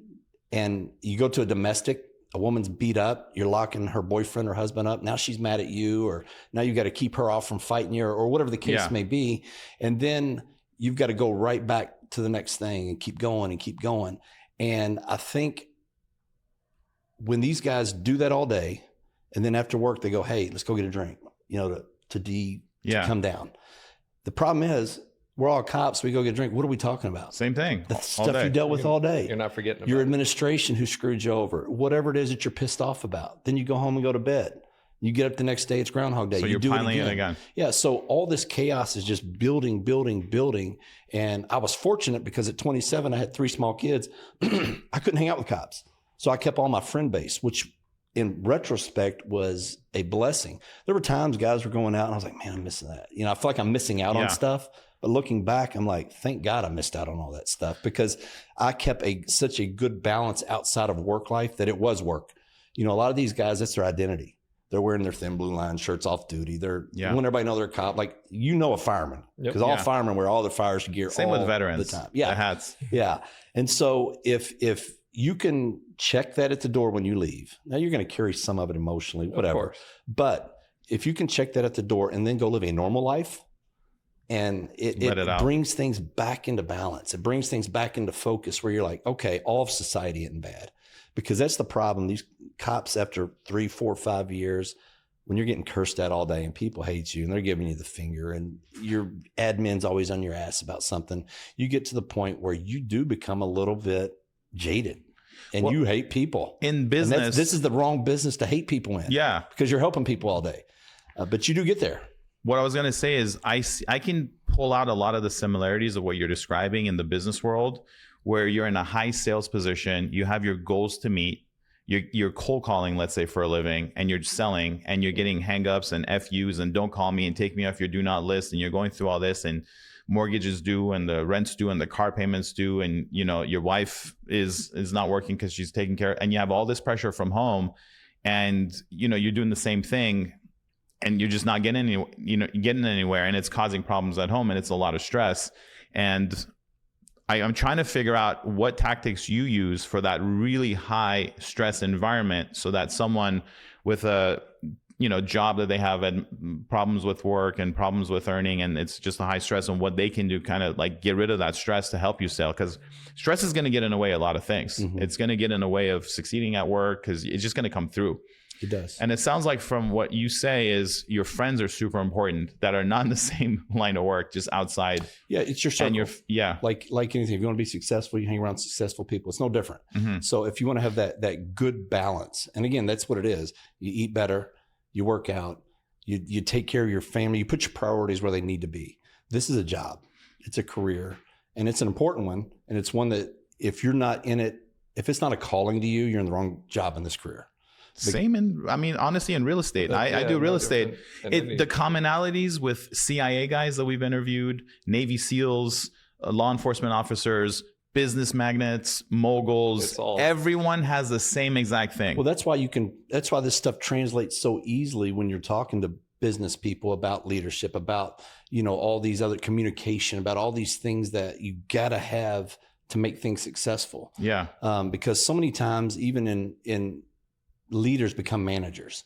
you go to a domestic, a woman's beat up, you're locking her boyfriend or husband up. Now she's mad at you, or now you got to keep her off from fighting you, or whatever the case may be. And then you've got to go right back to the next thing and keep going and keep going. And I think when these guys do that all day, and then after work, they go, hey, let's go get a drink, to come down. The problem is, we're all cops. We go get a drink. What are we talking about? Same thing. The all stuff day. you dealt with all day. You're not forgetting about Your it. administration who screwed you over. Whatever it is that you're pissed off about. Then you go home and go to bed. You get up the next day, it's Groundhog Day. So you you're do piling it it again. again. Yeah, so all this chaos is just building. And I was fortunate because at 27, I had 3 small kids. I couldn't hang out with cops. So I kept all my friend base, which in retrospect was a blessing. There were times guys were going out and I was like, man, I'm missing that. I feel like I'm missing out on stuff. But looking back, I'm like, thank God I missed out on all that stuff, because I kept such a good balance outside of work life that it was work. A lot of these guys, that's their identity. They're wearing their thin blue line shirts off duty. They're when everybody know they're a cop, like a fireman, because all firemen wear all their fire gear. Same with veterans. The time. The hats. Yeah. And so if you can check that at the door when you leave, now you're going to carry some of it emotionally, whatever. But if you can check that at the door and then go live a normal life, and it brings things back into balance. It brings things back into focus where you're like, okay, all of society isn't bad. Because that's the problem. These cops, after 3, 4, 5 years, when you're getting cursed at all day and people hate you and they're giving you the finger and your admin's always on your ass about something, you get to the point where you do become a little bit jaded and you hate people. In business, this is the wrong business to hate people in. Yeah. Because you're helping people all day. But you do get there. What I was going to say is I can pull out a lot of the similarities of what you're describing in the business world, where you're in a high sales position, you have your goals to meet, you're cold calling, let's say, for a living, and you're selling, and you're getting hangups and FUs and don't call me and take me off your do not list, and you're going through all this, and mortgages due and the rent's due and the car payments due, and your wife is not working because she's taking care, and you have all this pressure from home, and you're doing the same thing, and you're just not getting anywhere, and it's causing problems at home, and it's a lot of stress. And I'm trying to figure out what tactics you use for that really high stress environment, so that someone with a job that they have and problems with work and problems with earning, and it's just a high stress, and what they can do kind of like get rid of that stress to help you sell, because stress is going to get in the way of a lot of things. It's going to get in the way of succeeding at work, because it's just going to come through. It does. And it sounds like from what you say is your friends are super important that are not in the same line of work, just outside. Yeah, it's your circle. And like anything, if you want to be successful, you hang around successful people. It's no different. So if you want to have that good balance, and again, that's what it is. You eat better, you work out, you take care of your family, you put your priorities where they need to be. This is a job. It's a career, and it's an important one. And it's one that if you're not in it, if it's not a calling to you, you're in the wrong job in this career. Same honestly, in real estate. I do real estate. The commonalities with CIA guys that we've interviewed, Navy SEALs, law enforcement officers, business magnates, moguls, everyone has the same exact thing. Well, that's why this stuff translates so easily when you're talking to business people about leadership, about, all these other communication, about all these things that you got to have to make things successful. Yeah. Because so many times, even in leaders become managers,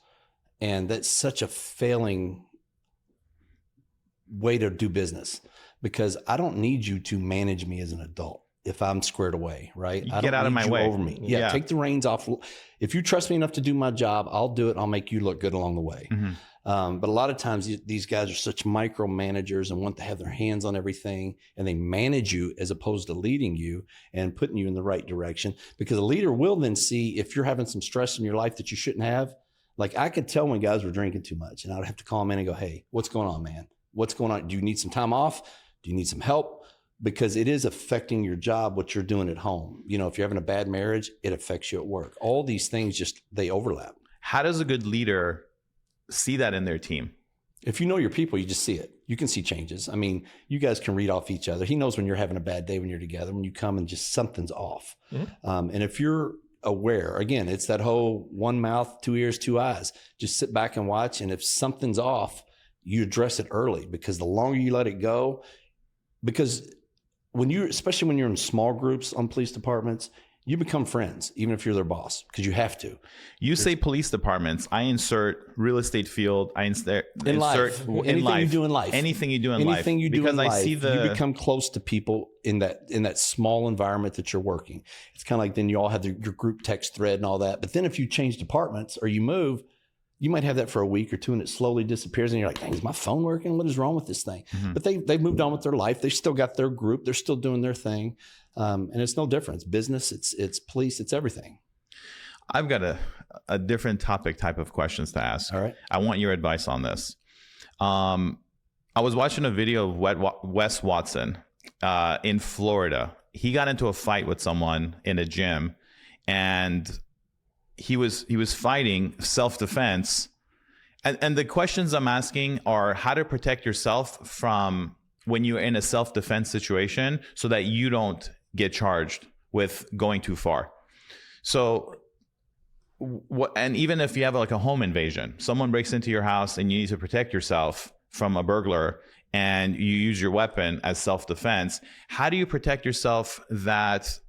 and that's such a failing way to do business, because I don't need you to manage me as an adult if I'm squared away, right? I get out of my way. Over me. Yeah, take the reins off. If you trust me enough to do my job, I'll do it. I'll make you look good along the way. But a lot of times these guys are such micromanagers and want to have their hands on everything, and they manage you as opposed to leading you and putting you in the right direction, because a leader will then see if you're having some stress in your life that you shouldn't have. Like, I could tell when guys were drinking too much, and I would have to call them in and go, hey, what's going on, man? What's going on? Do you need some time off? Do you need some help? Because it is affecting your job, what you're doing at home. If you're having a bad marriage, it affects you at work. All these things they overlap. How does a good leader see that in their team? If you know your people, you just see it. You can see changes. I mean, you guys can read off each other. He knows when you're having a bad day when you're together, when you come and just something's off. And if you're aware, again, it's that whole one mouth, two ears, two eyes. Just sit back and watch. And if something's off, you address it early, because the longer you let it go, because especially when you're in small groups on police departments, you become friends, even if you're their boss, because you have to. You say police departments, I insert real estate field, I insert in life. Anything you do in life. Anything you do in life. Anything you do in life. Because I see you become close to people in that small environment that you're working. It's kind of like then you all have your group text thread and all that. But then if you change departments or you move, you might have that for a week or two, and it slowly disappears, and you're like, dang, is my phone working? What is wrong with this thing? But they've moved on with their life. They still got their group. They're still doing their thing. And it's no different. It's business. It's police. It's everything. I've got a different type of questions to ask. All right. I want your advice on this. I was watching a video of Wes Watson in Florida. He got into a fight with someone in a gym, and he was fighting self-defense. And the questions I'm asking are how to protect yourself from when you're in a self-defense situation, so that you don't get charged with going too far. So and even if you have like a home invasion, someone breaks into your house and you need to protect yourself from a burglar, and you use your weapon as self-defense, how do you protect yourself that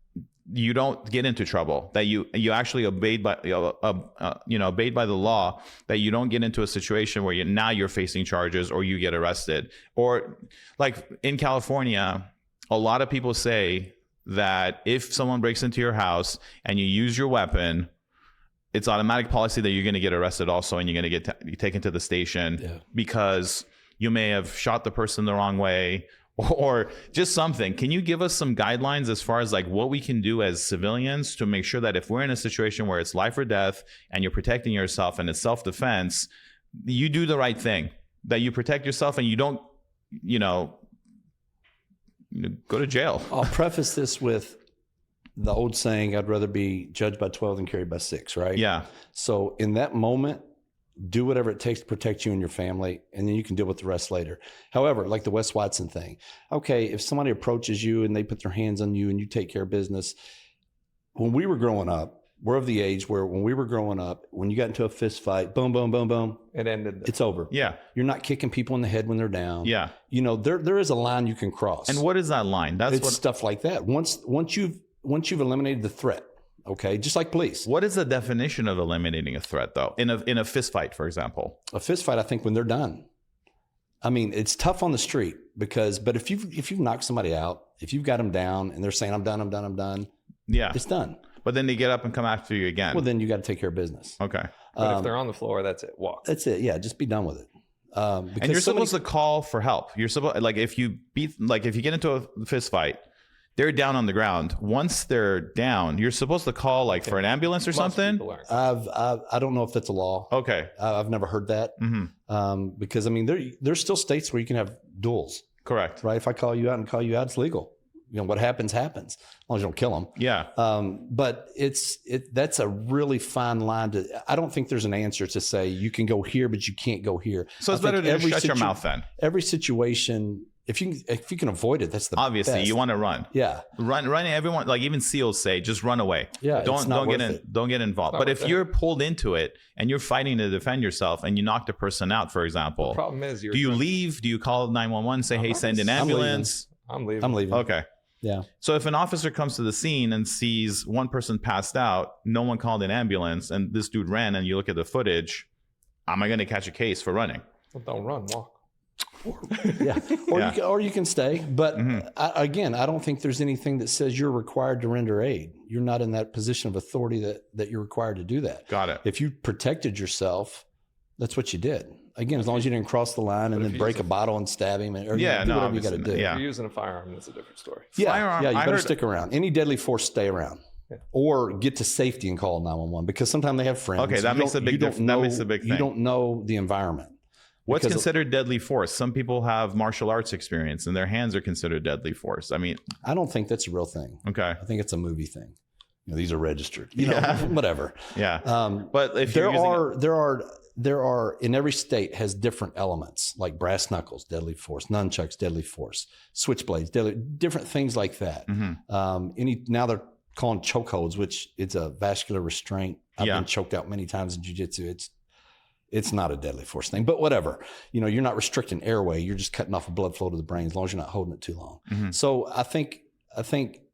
you don't get into trouble, that you actually obeyed by the law, that you don't get into a situation where you're facing charges or you get arrested? Or like in California, a lot of people say that if someone breaks into your house and you use your weapon, it's automatic policy that you're going to get arrested also, and you're going to get taken to the station because you may have shot the person the wrong way, or just something. Can you give us some guidelines as far as like what we can do as civilians to make sure that if we're in a situation where it's life or death and you're protecting yourself and it's self-defense, you do the right thing, that you protect yourself and you don't, go to jail? I'll preface this with, the old saying, I'd rather be judged by 12 than carried by 6, right? Yeah. So in that moment, do whatever it takes to protect you and your family, and then you can deal with the rest later. However, like the Wes Watson thing, okay, if somebody approaches you and they put their hands on you and you take care of business, when we were growing up, we're of the age where when we were growing up, when you got into a fist fight, boom, boom, boom, boom, It ended. it's over. Yeah. You're not kicking people in the head when they're down. Yeah. You know, there is a line you can cross. And what is that line? That's It's stuff like that. Once you've eliminated the threat, okay, just like police. what is the definition of eliminating a threat, though? In a fist fight, for example. A fist fight, I think, when they're done. I mean, it's tough on the street but if you've knocked somebody out, if you've got them down and they're saying, I'm done, Yeah. it's done. But then they get up and come after you again. Well, then you got to take care of business. Okay. But if they're on the floor, that's it. Walk. That's it. Yeah, just be done with it. And you're supposed to call for help. You're supposed, like, if you get into a fist fight, they're down on the ground. Once they're down, you're supposed to call like for an ambulance or Most something. people aren't. I don't know if that's a law. Okay. I've never heard that. Because I mean, there's still states where you can have duels, Correct. right? If I call you out, it's legal. You know, what happens, as long as you don't kill them. Yeah. But that's a really fine line I don't think there's an answer to say you can go here, but you can't go here. So it's I think better to shut your mouth then. Every situation, if you can avoid it, that's the Obviously, best. you want to run. Yeah. Run. Everyone, like even SEALs say, just run away. Yeah, it's Don't not get worth in. it. Don't get involved. Not But worth if you're pulled into it and you're fighting to defend yourself and you knock the person out, for example, Problem is, do you leave? Do you call 911? Say, hey, send an I'm leaving. ambulance. I'm leaving. I'm leaving. Okay. Yeah. So if an officer comes to the scene and sees one person passed out, no one called an ambulance, and this dude ran, and you look at the footage, am I going to catch a case for running? Well, don't run. Walk. Yeah. Or Yeah. you can stay. But I don't think there's anything that says you're required to render aid. You're not in that position of authority that you're required to do that. Got it. If you protected yourself, that's what you did. Again, as long as you didn't cross the line and if then you break use a bottle and stab him, or Yeah, do no, whatever you got to obviously, do. yeah. If you're using a firearm, that's a different story. Yeah, Firearm, yeah, you I better heard- stick around. Any deadly force, stay around, or get to safety and call 911 because sometimes they have friends. Okay, that You makes don't- a big you don't diff- that know- makes a big You thing. don't know the environment. What's Because- considered deadly force? Some people have martial arts experience and their hands are considered deadly force. I mean, I don't think that's a real thing. okay. I think it's a movie thing. You know, these are registered. You know, Yeah. whatever. Yeah. But if you're There are in every state has different elements like brass knuckles, deadly force, nunchucks, deadly force, switchblades, different things like that. Now they're calling chokeholds, which it's a vascular restraint. I've Yeah. been choked out many times in jiu-jitsu. It's not a deadly force thing, but whatever. You know, you're not restricting airway. You're just cutting off a blood flow to the brain as long as you're not holding it too long. So I think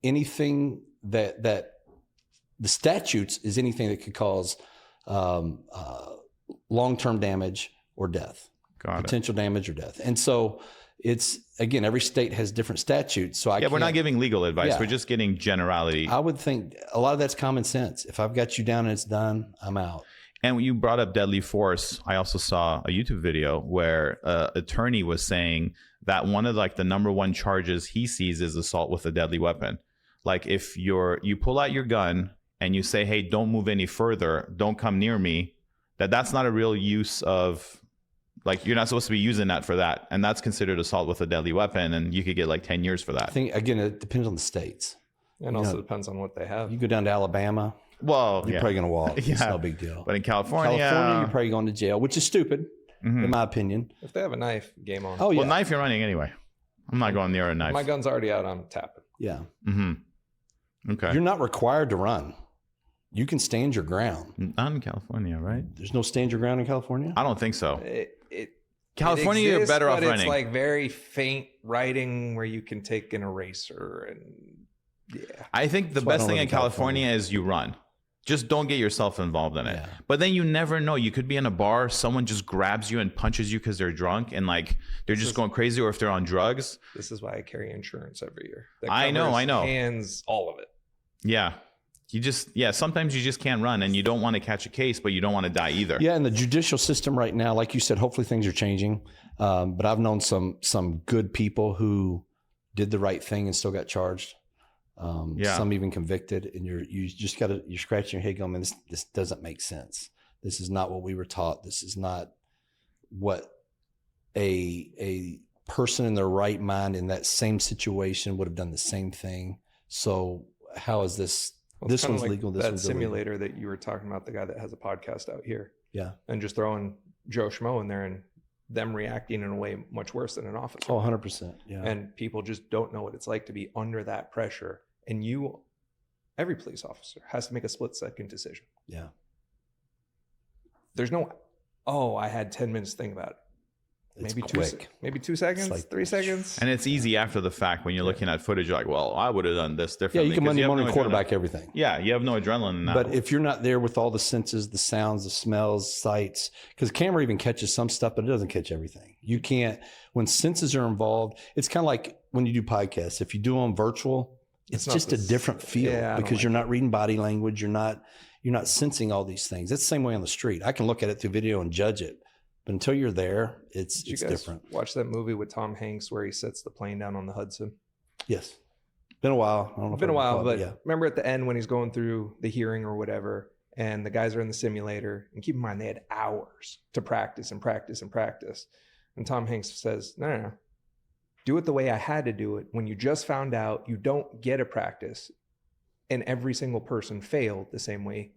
anything that the statutes is anything that could cause long-term damage or death, Got it. potential damage or death. And so it's, again, every state has different statutes. So Yeah, we're not can't- giving legal advice. Yeah. We're just getting generality. I would think a lot of that's common sense. If I've got you down and it's done, I'm out. And when you brought up deadly force, I also saw a YouTube video where an attorney was saying that one of like the number one charges he sees is assault with a deadly weapon. Like if you pull out your gun and you say, hey, don't move any further, don't come near me, that's not a real use of, like, you're not supposed to be using that for that. And that's considered assault with a deadly weapon. And you could get like 10 years for I that. think, again, it depends on the states. And also depends on what they have. You go down to Alabama, Well, you're yeah. probably going to walk. It's Yeah. no big deal. But in California, California, you're probably going to jail, which is stupid, in my opinion. If they have a knife, game on. Oh, yeah. well, knife you're running anyway. I'm not going near a knife. My gun's already out. I'm tapping. Yeah. Okay. You're not required to run. You can stand your ground. Not in California, right? There's no stand your ground in California? I don't think so. It California, you're exists, better off but running. It's like very faint writing where you can take an eraser and yeah. I think the That's why I best don't thing live in in California. California is you run. Just don't get yourself involved in it. Yeah. But then you never know. You could be in a bar, someone just grabs you and punches you because they're drunk and like they're just going crazy, or if they're on drugs. This is why I carry insurance every year. That I know. covers hands, all of it. Yeah. Sometimes you just can't run and you don't want to catch a case, but you don't want to die either. Yeah, and the judicial system right now, like you said, hopefully things are changing. But I've known some good people who did the right thing and still got charged. Some even convicted, and you're scratching your head going, man, this doesn't make sense. This is not what we were taught. This is not what a person in their right mind in that same situation would have done the same thing. So how is this? Well, This it's kinda one's like legal. This that one's illegal. simulator that you were talking about, the guy that has a podcast out here, Yeah. and just throwing Joe Schmo in there and them reacting in a way much worse than an officer. Oh, 100%. Yeah. And people just don't know what it's like to be under that pressure. And every police officer has to make a split-second decision. Yeah. There's no, I had 10 minutes to think about it. It's Maybe quick. maybe 2 seconds, like- 3 seconds. And it's easy after the fact when you're looking at footage. You're like, well, I would have done this Yeah, differently. you can 'cause Monday have morning no quarterback adrenaline. everything. Yeah, you have no adrenaline in that. But if you're not there with all the senses, the sounds, the smells, sights, because camera even catches some stuff, but it doesn't catch everything. You can't, when senses are involved, it's kind of like when you do podcasts. If you do them virtual, it's not just the a different feel yeah, I don't because like you're not reading body language. You're not sensing all these things. It's the same way on the street. I can look at it through video and judge it. But until you're there, it's Did you guys different. watch that movie with Tom Hanks where he sets the plane down on the Hudson? Yes. Been a while. I don't know. It's been a while, but yeah. remember at the end when he's going through the hearing or whatever, and the guys are in the simulator, and keep in mind they had hours to practice and practice and practice. And Tom Hanks says, no. Do it the way I had to do it when you just found out you don't get a practice, and every single person failed the same way.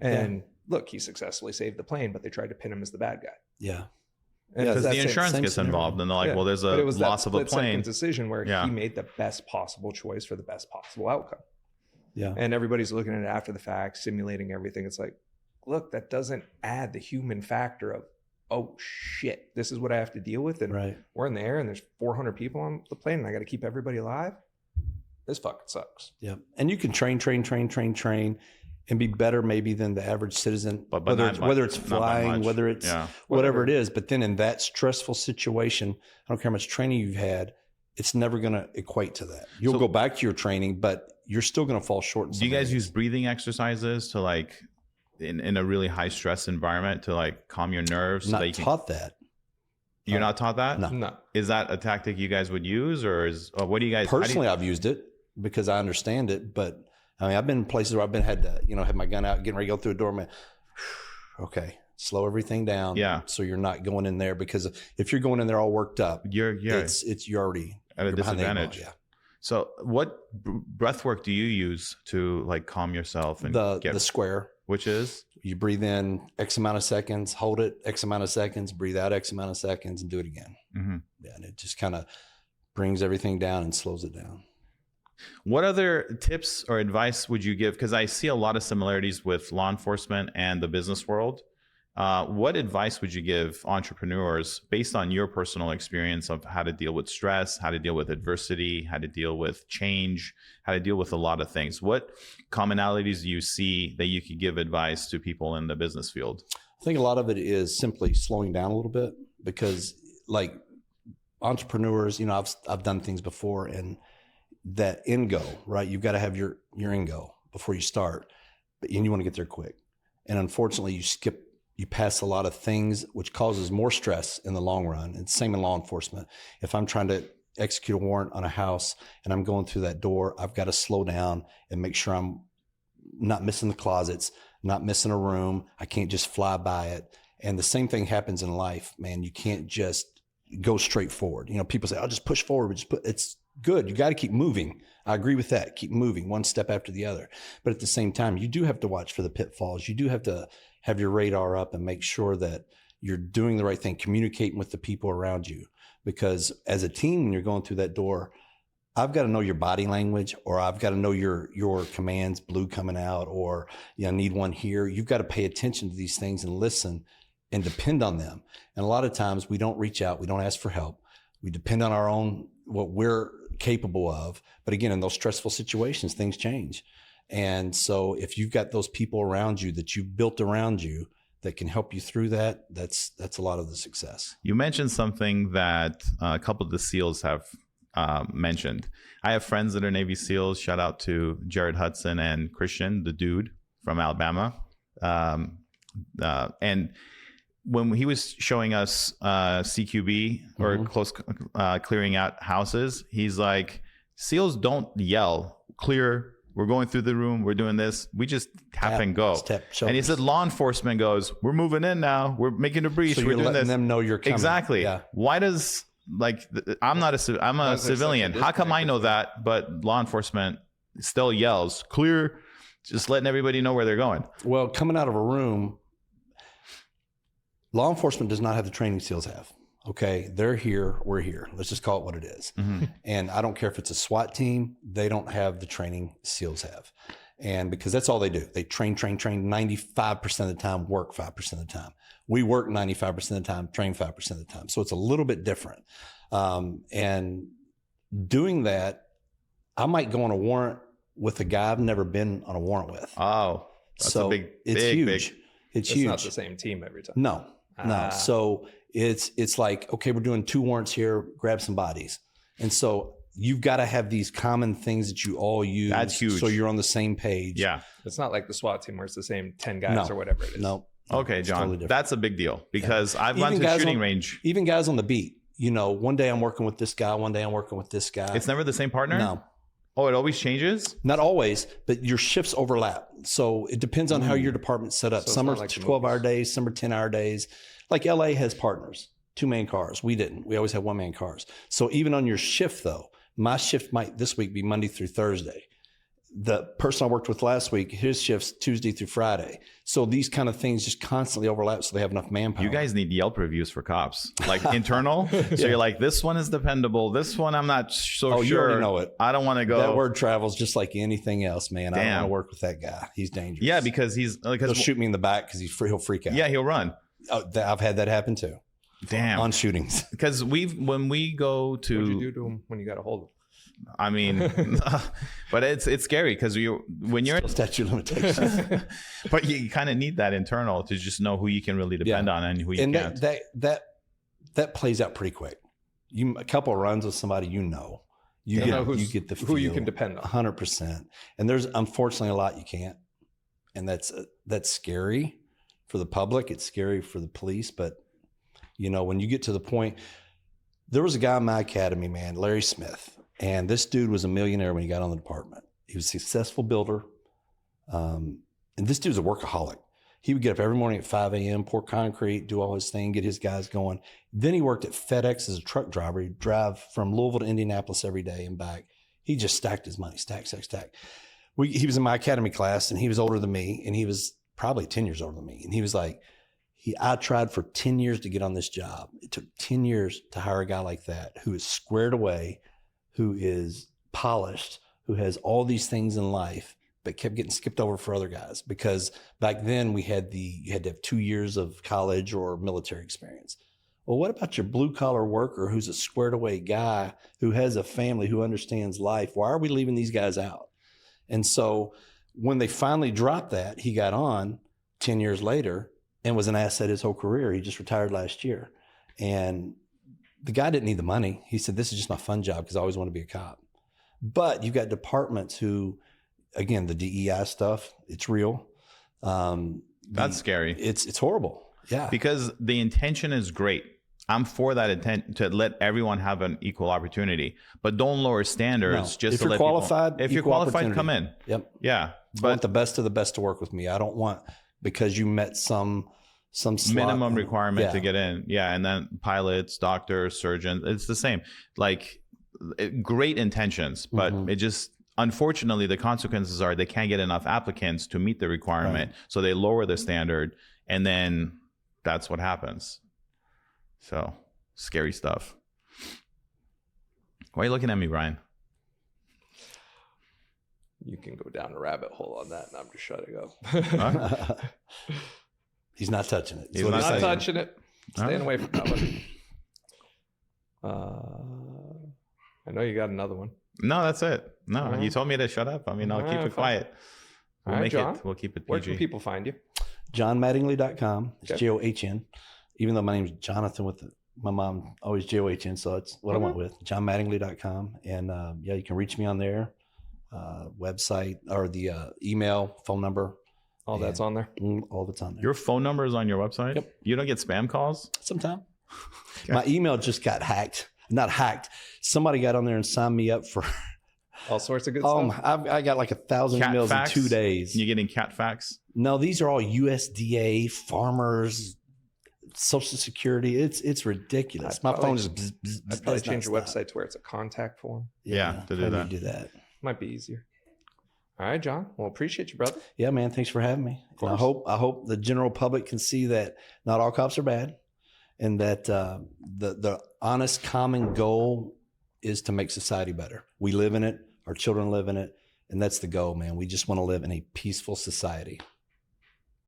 And look, he successfully saved the plane, but they tried to pin him as the bad guy. Yeah. And Yeah, because that's the it. insurance Same gets scenario. involved, and they're like, Yeah. well, there's But a it was loss that of a split-second plane. decision where Yeah. he made the best possible choice for the best possible outcome. Yeah. And everybody's looking at it after the fact, simulating everything. It's like, look, that doesn't add the human factor of, oh shit, this is what I have to deal with. And Right. we're in the air and there's 400 people on the plane and I got to keep everybody alive. This fucking sucks. Yeah. And you can train and be better maybe than the average citizen, But whether it's not by flying, much. whether it's Yeah. whatever it is. But then in that stressful situation, I don't care how much training you've had, it's never going to equate to that. You'll So- go back to your training, but you're still going to fall short. In Do you some guys areas. use breathing exercises to like in a really high stress environment to like calm your nerves? So Not that you can, taught that. you're not taught that? No. No. Is that a tactic you guys would use, or what do you guys how do you- Personally, I've used it because I understand it, but I mean, I've been in places where I've had to, have my gun out, getting ready to go through a door, man. Okay, slow everything down. Yeah. So you're not going in there because if you're going in there all worked up, you're you're already at a you're behind the eight ball, disadvantage? Yeah. So what breath work do you use to like calm yourself and The square. which is You breathe in X amount of seconds, hold it X amount of seconds, breathe out X amount of seconds, and do it again. Mhm. Yeah, and it just kind of brings everything down and slows it down. What other tips or advice would you give? Because I see a lot of similarities with law enforcement and the business world. What advice would you give entrepreneurs based on your personal experience of how to deal with stress, how to deal with adversity, how to deal with change, how to deal with a lot of things? What commonalities do you see that you could give advice to people in the business field? I think a lot of it is simply slowing down a little bit because, like entrepreneurs, I've done things before, and that end goal, right? You've got to have your end goal before you start, but you want to get there quick. And unfortunately, you pass a lot of things, which causes more stress in the long run. And same in law enforcement. If I'm trying to execute a warrant on a house and I'm going through that door, I've got to slow down and make sure I'm not missing the closets, not missing a room. I can't just fly by it. And the same thing happens in life, man. You can't just go straight forward. People say, I'll just push forward. It's good. You got to keep moving. I agree with that. Keep moving one step after the other. But at the same time, you do have to watch for the pitfalls. You do have to have your radar up and make sure that you're doing the right thing, communicating with the people around you. Because as a team, when you're going through that door, I've got to know your body language, or I've got to know your commands, blue coming out, or need one here. You've got to pay attention to these things and listen and depend on them. And a lot of times we don't reach out. We don't ask for help. We depend on our own, what we're capable of. But again, in those stressful situations, things change. And so if you've got those people around you that you've built around you that can help you through that, that's a lot of the success. You mentioned something that a couple of the SEALs have mentioned. I have friends that are Navy SEALs. Shout out to Jared Hudson and Christian, the dude from Alabama. And when he was showing us CQB or close clearing out houses, he's like, SEALs don't yell, clear, we're going through the room, we're doing this. We just tap and go. And he said law enforcement goes, we're moving in now, we're making a breach, So we're you're doing letting this. them know you're coming. Exactly. Yeah. Why does I'm a civilian. How come I know that, but law enforcement still yells clear, just letting everybody know where they're going. Well, coming out of a room, law enforcement does not have the training SEALs have. Okay, they're here, we're here. Let's just call it what it is. And I don't care if it's a SWAT team, they don't have the training SEALs have. And because that's all they do. They train 95% of the time, work 5% of the time. We work 95% of the time, train 5% of the time. So it's a little bit different. And doing that, I might go on a warrant with a guy I've never been on a warrant with. Oh, that's so a big, it's big, huge. big. It's It's huge. not the same team every time. No. So it's like, okay, we're doing 2 warrants here, grab some bodies. And so you've got to have these common things that you all use. That's huge. So you're on the same page. Yeah. It's not like the SWAT team where it's the same 10 guys No. or whatever it is. No. Okay, it's John, totally different. that's a big deal because I've Even gone to guys shooting on- range. Even guys on the beat, you know, one day I'm working with this guy, one day I'm working with this guy. It's never the same partner? No, Oh, it always changes? not always, but your shifts overlap. So it depends on how your department's set up. So it's Some are not like the 12-hour movies. days, some are 10-hour days. Like LA has partners, 2-man cars. We didn't. We always had 1-man cars. So even on your shift though, my shift might this week be Monday through Thursday. The person I worked with last week, his shift's Tuesday through Friday. So these kind of things just constantly overlap so they have enough manpower. You guys need Yelp reviews for cops, like internal. So you're like, this one is dependable. This one, I'm not so Oh, you sure. already know it. I don't want to go. That word travels just like anything else, man. I don't Damn. want to work with that guy. He's dangerous. Yeah, because he's he'll because shoot me in the back because he'll freak out. yeah, he'll run. Oh, I've had that happen too Damn. on shootings. Because when we go What'd you to, do to him when you got a hold of him? I mean, but it's scary because when you're, Still statute of limitations. but you kind of need that internal to just know who you can really depend on and who you And can't. that plays out pretty quick. A couple of runs with somebody, you know You know you get the feel, who you can depend on. 100%. And there's unfortunately a lot you can't, and that's scary for the public. It's scary for the police, but you know when you get to the point, there was a guy in my academy, man, Larry Smith. And this dude was a millionaire when he got on the department. He was a successful builder. And this dude's a workaholic. He would get up every morning at 5 a.m., pour concrete, do all his thing, get his guys going. Then he worked at FedEx as a truck driver. He'd drive from Louisville to Indianapolis every day and back. He just stacked his money, stack. He was in my academy class and he was older than me. And he was probably 10 years older than me. And he was like, I tried for 10 years to get on this job. It took 10 years to hire a guy like that who is squared away, who is polished, who has all these things in life, but kept getting skipped over for other guys. Because back then you had to have 2 years of college or military experience. Well, what about your blue collar worker who's a squared away guy who has a family, who understands life? Why are we leaving these guys out? And so when they finally dropped that, he got on 10 years later and was an asset his whole career. He just retired last year. And the guy didn't need the money. He said, this is just my fun job because I always want to be a cop. But you've got departments who, again, the DEI stuff, it's real. That's scary. It's horrible. Yeah. Because the intention is great. I'm for that intent to let everyone have an equal opportunity, but don't lower standards just If to you're let qualified, people. If you're equal qualified, opportunity. come in. Yep. Yeah, I want but the best of the best to work with me. I don't want because you met some slot minimum and- requirement yeah. to get in. Yeah, and then pilots, doctors, surgeons, it's the same. Like great intentions, but Mhm. it just unfortunately the consequences are they can't get enough applicants to meet the requirement, so they lower the standard, and then that's what happens. So scary stuff. Why are you looking at me, Brian? You can go down a rabbit hole on that, and I'm just shutting up. He's not touching it. He's That's what not he's Not saying. touching it. All Staying right. away from that one. I know you got another one. No, that's it. No, All right. you told me to shut up. I mean, I'll keep it Fine. quiet. We'll All right, make John. it. We'll keep it Where can PG. people find you? JohnMattingly.com. It's Okay. John. Even though my name's Jonathan my mom always John, so it's what I went with. JohnMattingly.com. And yeah, you can reach me on there. Website or the email, phone number. All that's on there. All of it's on there. Your phone number is on your website? Yep. You don't get spam calls? Sometime. Okay. My email just got hacked. Not hacked. Somebody got on there and signed me up for. All sorts of good Oh, stuff. I got like 1,000 Cat emails fax? in 2 days. You getting cat fax? No, these are all USDA farmers, Social Security. It's ridiculous. I'd My probably- phone is. Bzz, bzz, I'd probably does not change your stop. website to where it's a contact form. Yeah, to do I need that. to do that. Might be easier. All right, John. Well, appreciate you, brother. Yeah, man. Thanks for having me. And I hope the general public can see that not all cops are bad, and that the honest common goal is to make society better. We live in it. Our children live in it. And that's the goal, man. We just want to live in a peaceful society.